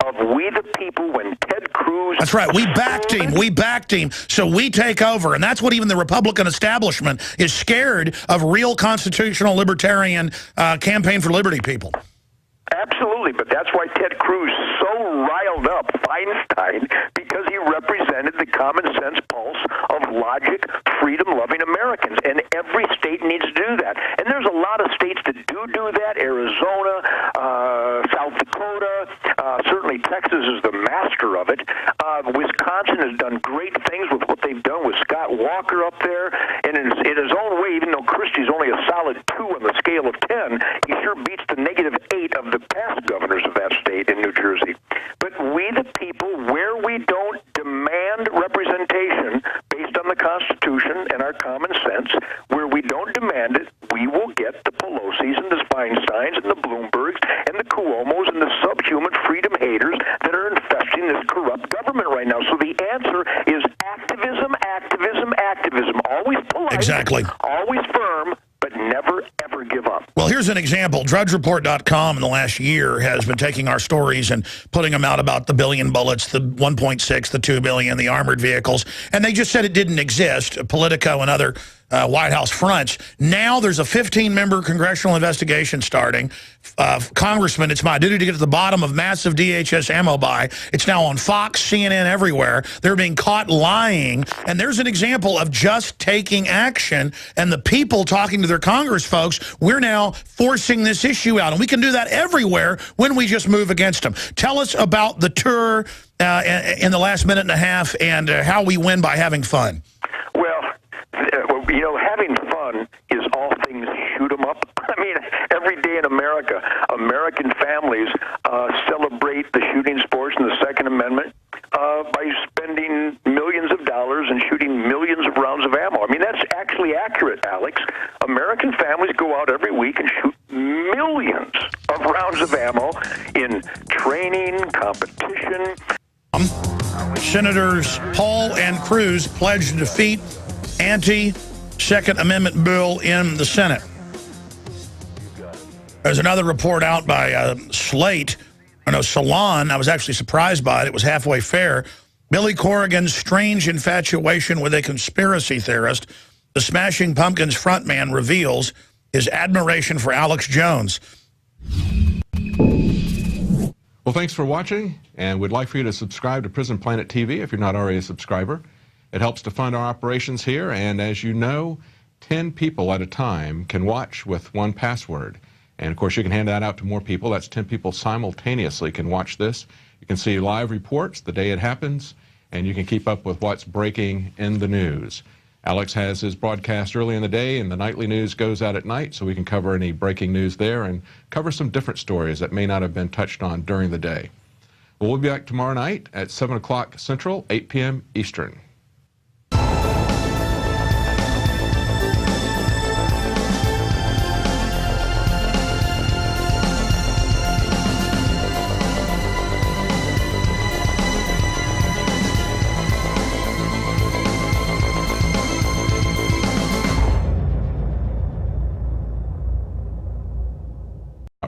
of we the people when Ted Cruz... That's right. We backed him. We backed him. So we take over. And that's what even the Republican establishment is scared of, real constitutional libertarian campaign for liberty people. Absolutely, but that's why Ted Cruz so riled up Feinstein, because he represented the common sense pulse of logic, freedom-loving Americans, and every state needs to do that. And there's a lot of states that do that. Arizona, South Dakota, certainly Texas is the master of it. Wisconsin has done great things with what they've done with Scott Walker up there, and in his own way, even though Christie's only a solid 2 on the scale of 10, he sure beats the -8 of the past governors of that state in New Jersey. But we the people, where we don't demand representation based on the Constitution and our common sense, where we don't demand it, we will get the Pelosi's and the Feinsteins and the Bloombergs and the Cuomos and the subhuman freedom haters that are infesting this corrupt government right now. So the answer is activism, activism, activism. Always polite, exactly, always firm, but never, ever give up. Well, here's an example. DrudgeReport.com in the last year has been taking our stories and putting them out about the billion bullets, the 1.6, the 2 billion, the armored vehicles, and they just said it didn't exist. Politico and other White House fronts. Now there's a 15-member congressional investigation starting. Congressman, it's my duty to get to the bottom of massive DHS ammo buy. It's now on Fox, CNN, everywhere. They're being caught lying. And there's an example of just taking action. And the people talking to their Congress folks, we're now forcing this issue out. And we can do that everywhere when we just move against them. Tell us about the tour in the last minute and a half, and how we win by having fun. Well, you know, having fun is all things shoot 'em up. I mean, every day in America, American families celebrate the shooting sports and the Second Amendment by spending millions of dollars and shooting millions of rounds of ammo. I mean, that's actually accurate, Alex. American families go out every week and shoot millions of rounds of ammo in training, competition. Senators Paul and Cruz pledged to defeat anti-Second Amendment bill in the Senate. There's another report out by Salon. I was actually surprised by it. It was halfway fair. Billy Corrigan's strange infatuation with a conspiracy theorist. The Smashing Pumpkins frontman reveals his admiration for Alex Jones. Well, thanks for watching, and we'd like for you to subscribe to Prison Planet TV if you're not already a subscriber. It helps to fund our operations here, and as you know, 10 people at a time can watch with one password. And of course, you can hand that out to more people. That's 10 people simultaneously can watch this. You can see live reports the day it happens, and you can keep up with what's breaking in the news. Alex has his broadcast early in the day, and the nightly news goes out at night, so we can cover any breaking news there and cover some different stories that may not have been touched on during the day. We'll be back tomorrow night at 7 o'clock Central, 8 p.m. Eastern.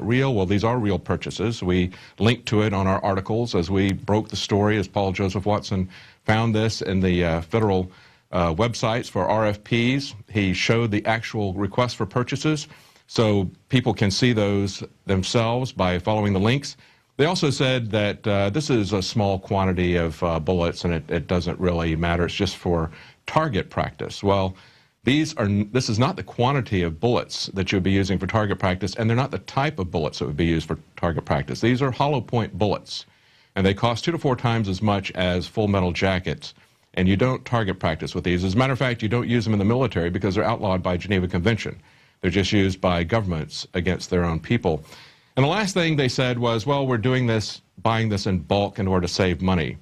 Real? Well, these are real purchases. We linked to it on our articles as we broke the story, as Paul Joseph Watson found this in the federal websites for RFPs. He showed the actual requests for purchases, so people can see those themselves by following the links. They also said that this is a small quantity of bullets, and it doesn't really matter. It's just for target practice. Well, this is not the quantity of bullets that you'll be using for target practice, and they're not the type of bullets that would be used for target practice. These are hollow point bullets, and they cost 2 to 4 times as much as full metal jackets, and you don't target practice with these. As a matter of fact, you don't use them in the military because they're outlawed by Geneva Convention. They're just used by governments against their own people. And the last thing they said was, well, we're doing this, buying this in bulk in order to save money.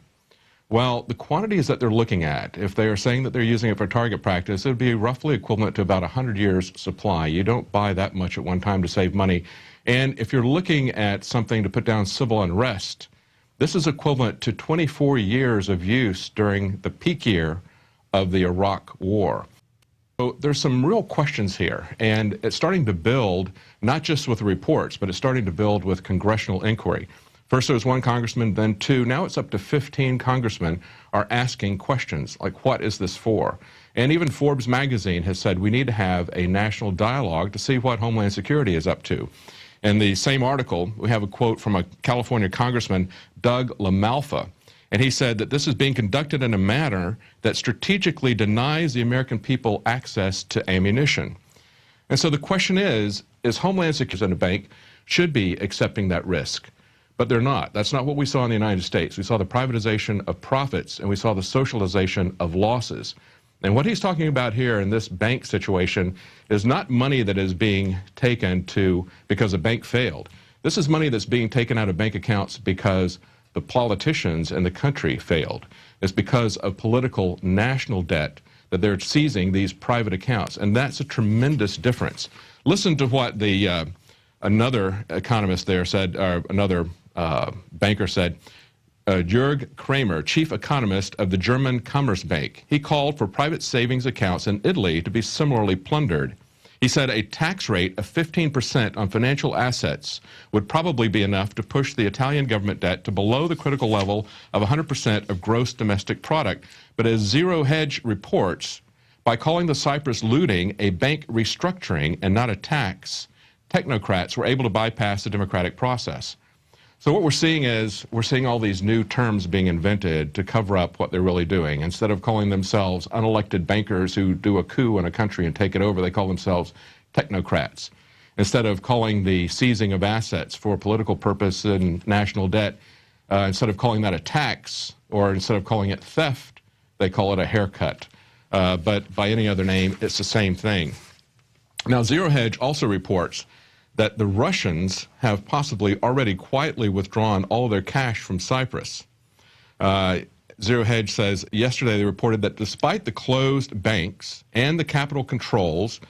Well, the quantities that they're looking at, if they are saying that they're using it for target practice, it would be roughly equivalent to about 100 years' supply. You don't buy that much at one time to save money. And if you're looking at something to put down civil unrest, this is equivalent to 24 years of use during the peak year of the Iraq War. So there's some real questions here, and it's starting to build, not just with reports, but it's starting to build with congressional inquiry. First there was 1 congressman, then 2. Now it's up to 15 congressmen are asking questions like, what is this for? And even Forbes magazine has said we need to have a national dialogue to see what Homeland Security is up to. In the same article, we have a quote from a California congressman, Doug LaMalfa, and he said that this is being conducted in a manner that strategically denies the American people access to ammunition. And so the question is Homeland Security and a bank should be accepting that risk? But they're not. That's not what we saw in the United States. We saw the privatization of profits, and we saw the socialization of losses. And what he's talking about here in this bank situation is not money that is being taken because a bank failed. This is money that's being taken out of bank accounts because the politicians in the country failed. It's because of political national debt that they're seizing these private accounts, and that's a tremendous difference. Listen to what the another economist there said, or another banker said, Jörg Kramer, chief economist of the German Commerzbank. He called for private savings accounts in Italy to be similarly plundered. He said a tax rate of 15% on financial assets would probably be enough to push the Italian government debt to below the critical level of 100% of gross domestic product. But as Zero Hedge reports, by calling the Cyprus looting a bank restructuring and not a tax, technocrats were able to bypass the democratic process. So what we're seeing is, we're seeing all these new terms being invented to cover up what they're really doing. Instead of calling themselves unelected bankers who do a coup in a country and take it over, they call themselves technocrats. Instead of calling the seizing of assets for political purpose and national debt, instead of calling that a tax, or instead of calling it theft, they call it a haircut. But by any other name, it's the same thing. Now, Zero Hedge also reports that the Russians have possibly already quietly withdrawn all of their cash from Cyprus. Zero Hedge says yesterday they reported that despite the closed banks and the capital controls,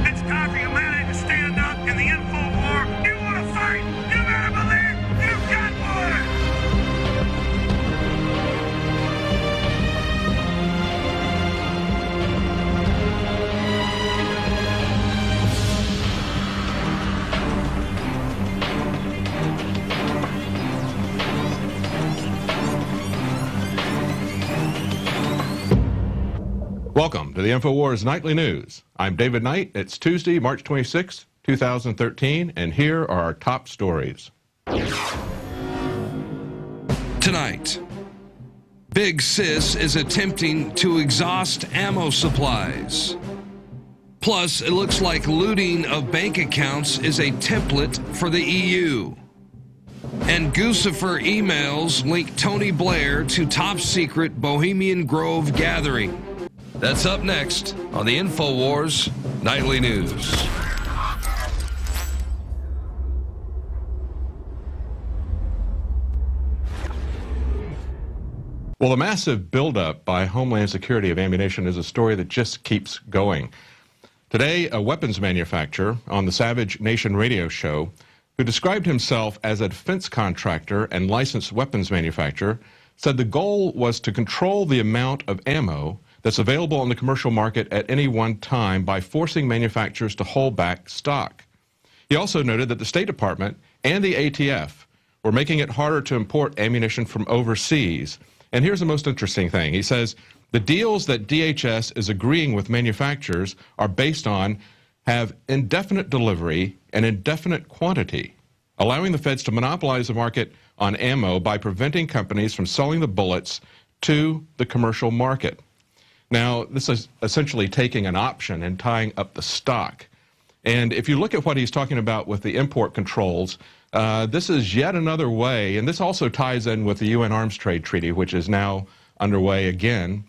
it's time for humanity to stand up in the Infowars. You want to fight? You better believe you've got one! Welcome to the Infowars Nightly News. I'm David Knight. It's Tuesday, March 26, 2013, and here are our top stories. Tonight, Big Sis is attempting to exhaust ammo supplies. Plus, it looks like looting of bank accounts is a template for the EU. And Guccifer emails link Tony Blair to top-secret Bohemian Grove gathering. That's up next on the Infowars Nightly News. Well, the massive buildup by Homeland Security of ammunition is a story that just keeps going. Today, a weapons manufacturer on the Savage Nation radio show, who described himself as a defense contractor and licensed weapons manufacturer, said the goal was to control the amount of ammo that's available on the commercial market at any one time by forcing manufacturers to hold back stock. He also noted that the State Department and the ATF were making it harder to import ammunition from overseas. And here's the most interesting thing. He says the deals that DHS is agreeing with manufacturers are based on have indefinite delivery and indefinite quantity, allowing the feds to monopolize the market on ammo by preventing companies from selling the bullets to the commercial market. Now, this is essentially taking an option and tying up the stock. And if you look at what he's talking about with the import controls, this is yet another way, and this also ties in with the UN Arms Trade Treaty, which is now underway again,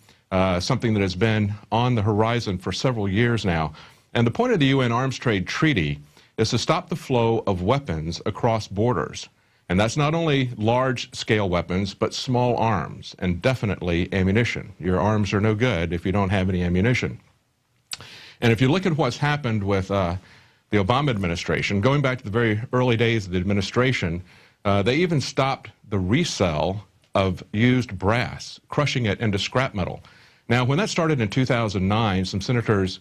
something that has been on the horizon for several years now. And the point of the UN Arms Trade Treaty is to stop the flow of weapons across borders. And that's not only large-scale weapons, but small arms, and definitely ammunition. Your arms are no good if you don't have any ammunition. And if you look at what's happened with the Obama administration, going back to the very early days of the administration, they even stopped the resale of used brass, crushing it into scrap metal. Now, when that started in 2009, some senators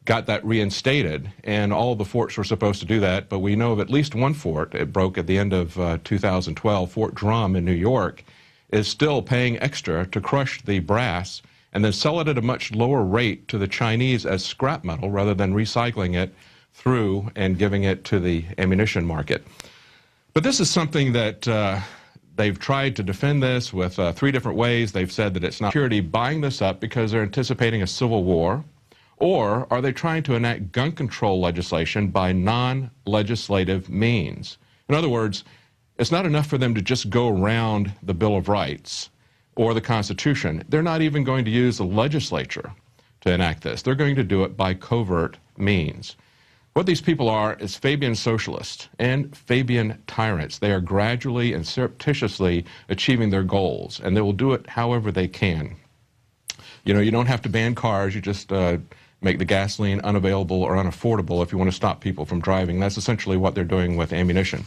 got that reinstated, and all the forts were supposed to do that, but we know of at least one fort. It broke at the end of 2012. Fort Drum in New York is still paying extra to crush the brass and then sell it at a much lower rate to the Chinese as scrap metal rather than recycling it through and giving it to the ammunition market. But this is something that they've tried to defend this with 3 different ways. They've said that it's not security buying this up because they're anticipating a civil war, or are they trying to enact gun control legislation by non-legislative means? In other words, it's not enough for them to just go around the Bill of Rights or the Constitution. They're not even going to use the legislature to enact this. They're going to do it by covert means. What these people are is Fabian socialists and Fabian tyrants. They are gradually and surreptitiously achieving their goals, and they will do it however they can. You know, you don't have to ban cars. You just make the gasoline unavailable or unaffordable if you want to stop people from driving. That's essentially what they're doing with ammunition.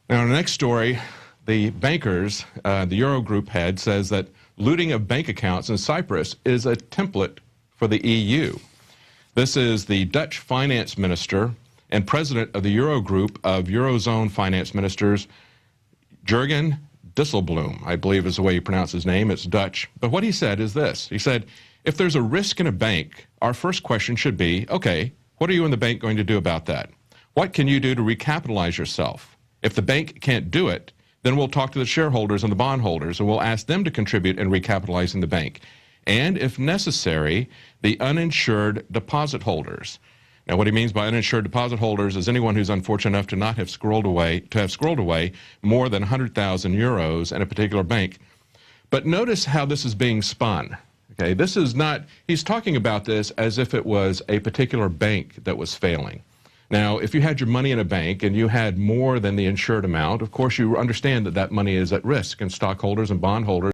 Now, in the next story, the bankers, the Eurogroup head, says that looting of bank accounts in Cyprus is a template for the EU. This is the Dutch finance minister and president of the Eurogroup of Eurozone finance ministers, Jurgen Dijsselbloem, I believe is the way you pronounce his name. It's Dutch. But what he said is this. He said, if there's a risk in a bank, our first question should be, okay, what are you in the bank going to do about that? What can you do to recapitalize yourself? If the bank can't do it, then we'll talk to the shareholders and the bondholders, and we'll ask them to contribute in recapitalizing the bank. And if necessary, the uninsured deposit holders. Now, what he means by uninsured deposit holders is anyone who's unfortunate enough to not have squirreled away more than 100,000 euros in a particular bank. But notice how this is being spun. Okay, this is not, he's talking about this as if it was a particular bank that was failing. Now, if you had your money in a bank and you had more than the insured amount, of course you understand that that money is at risk, and stockholders and bondholders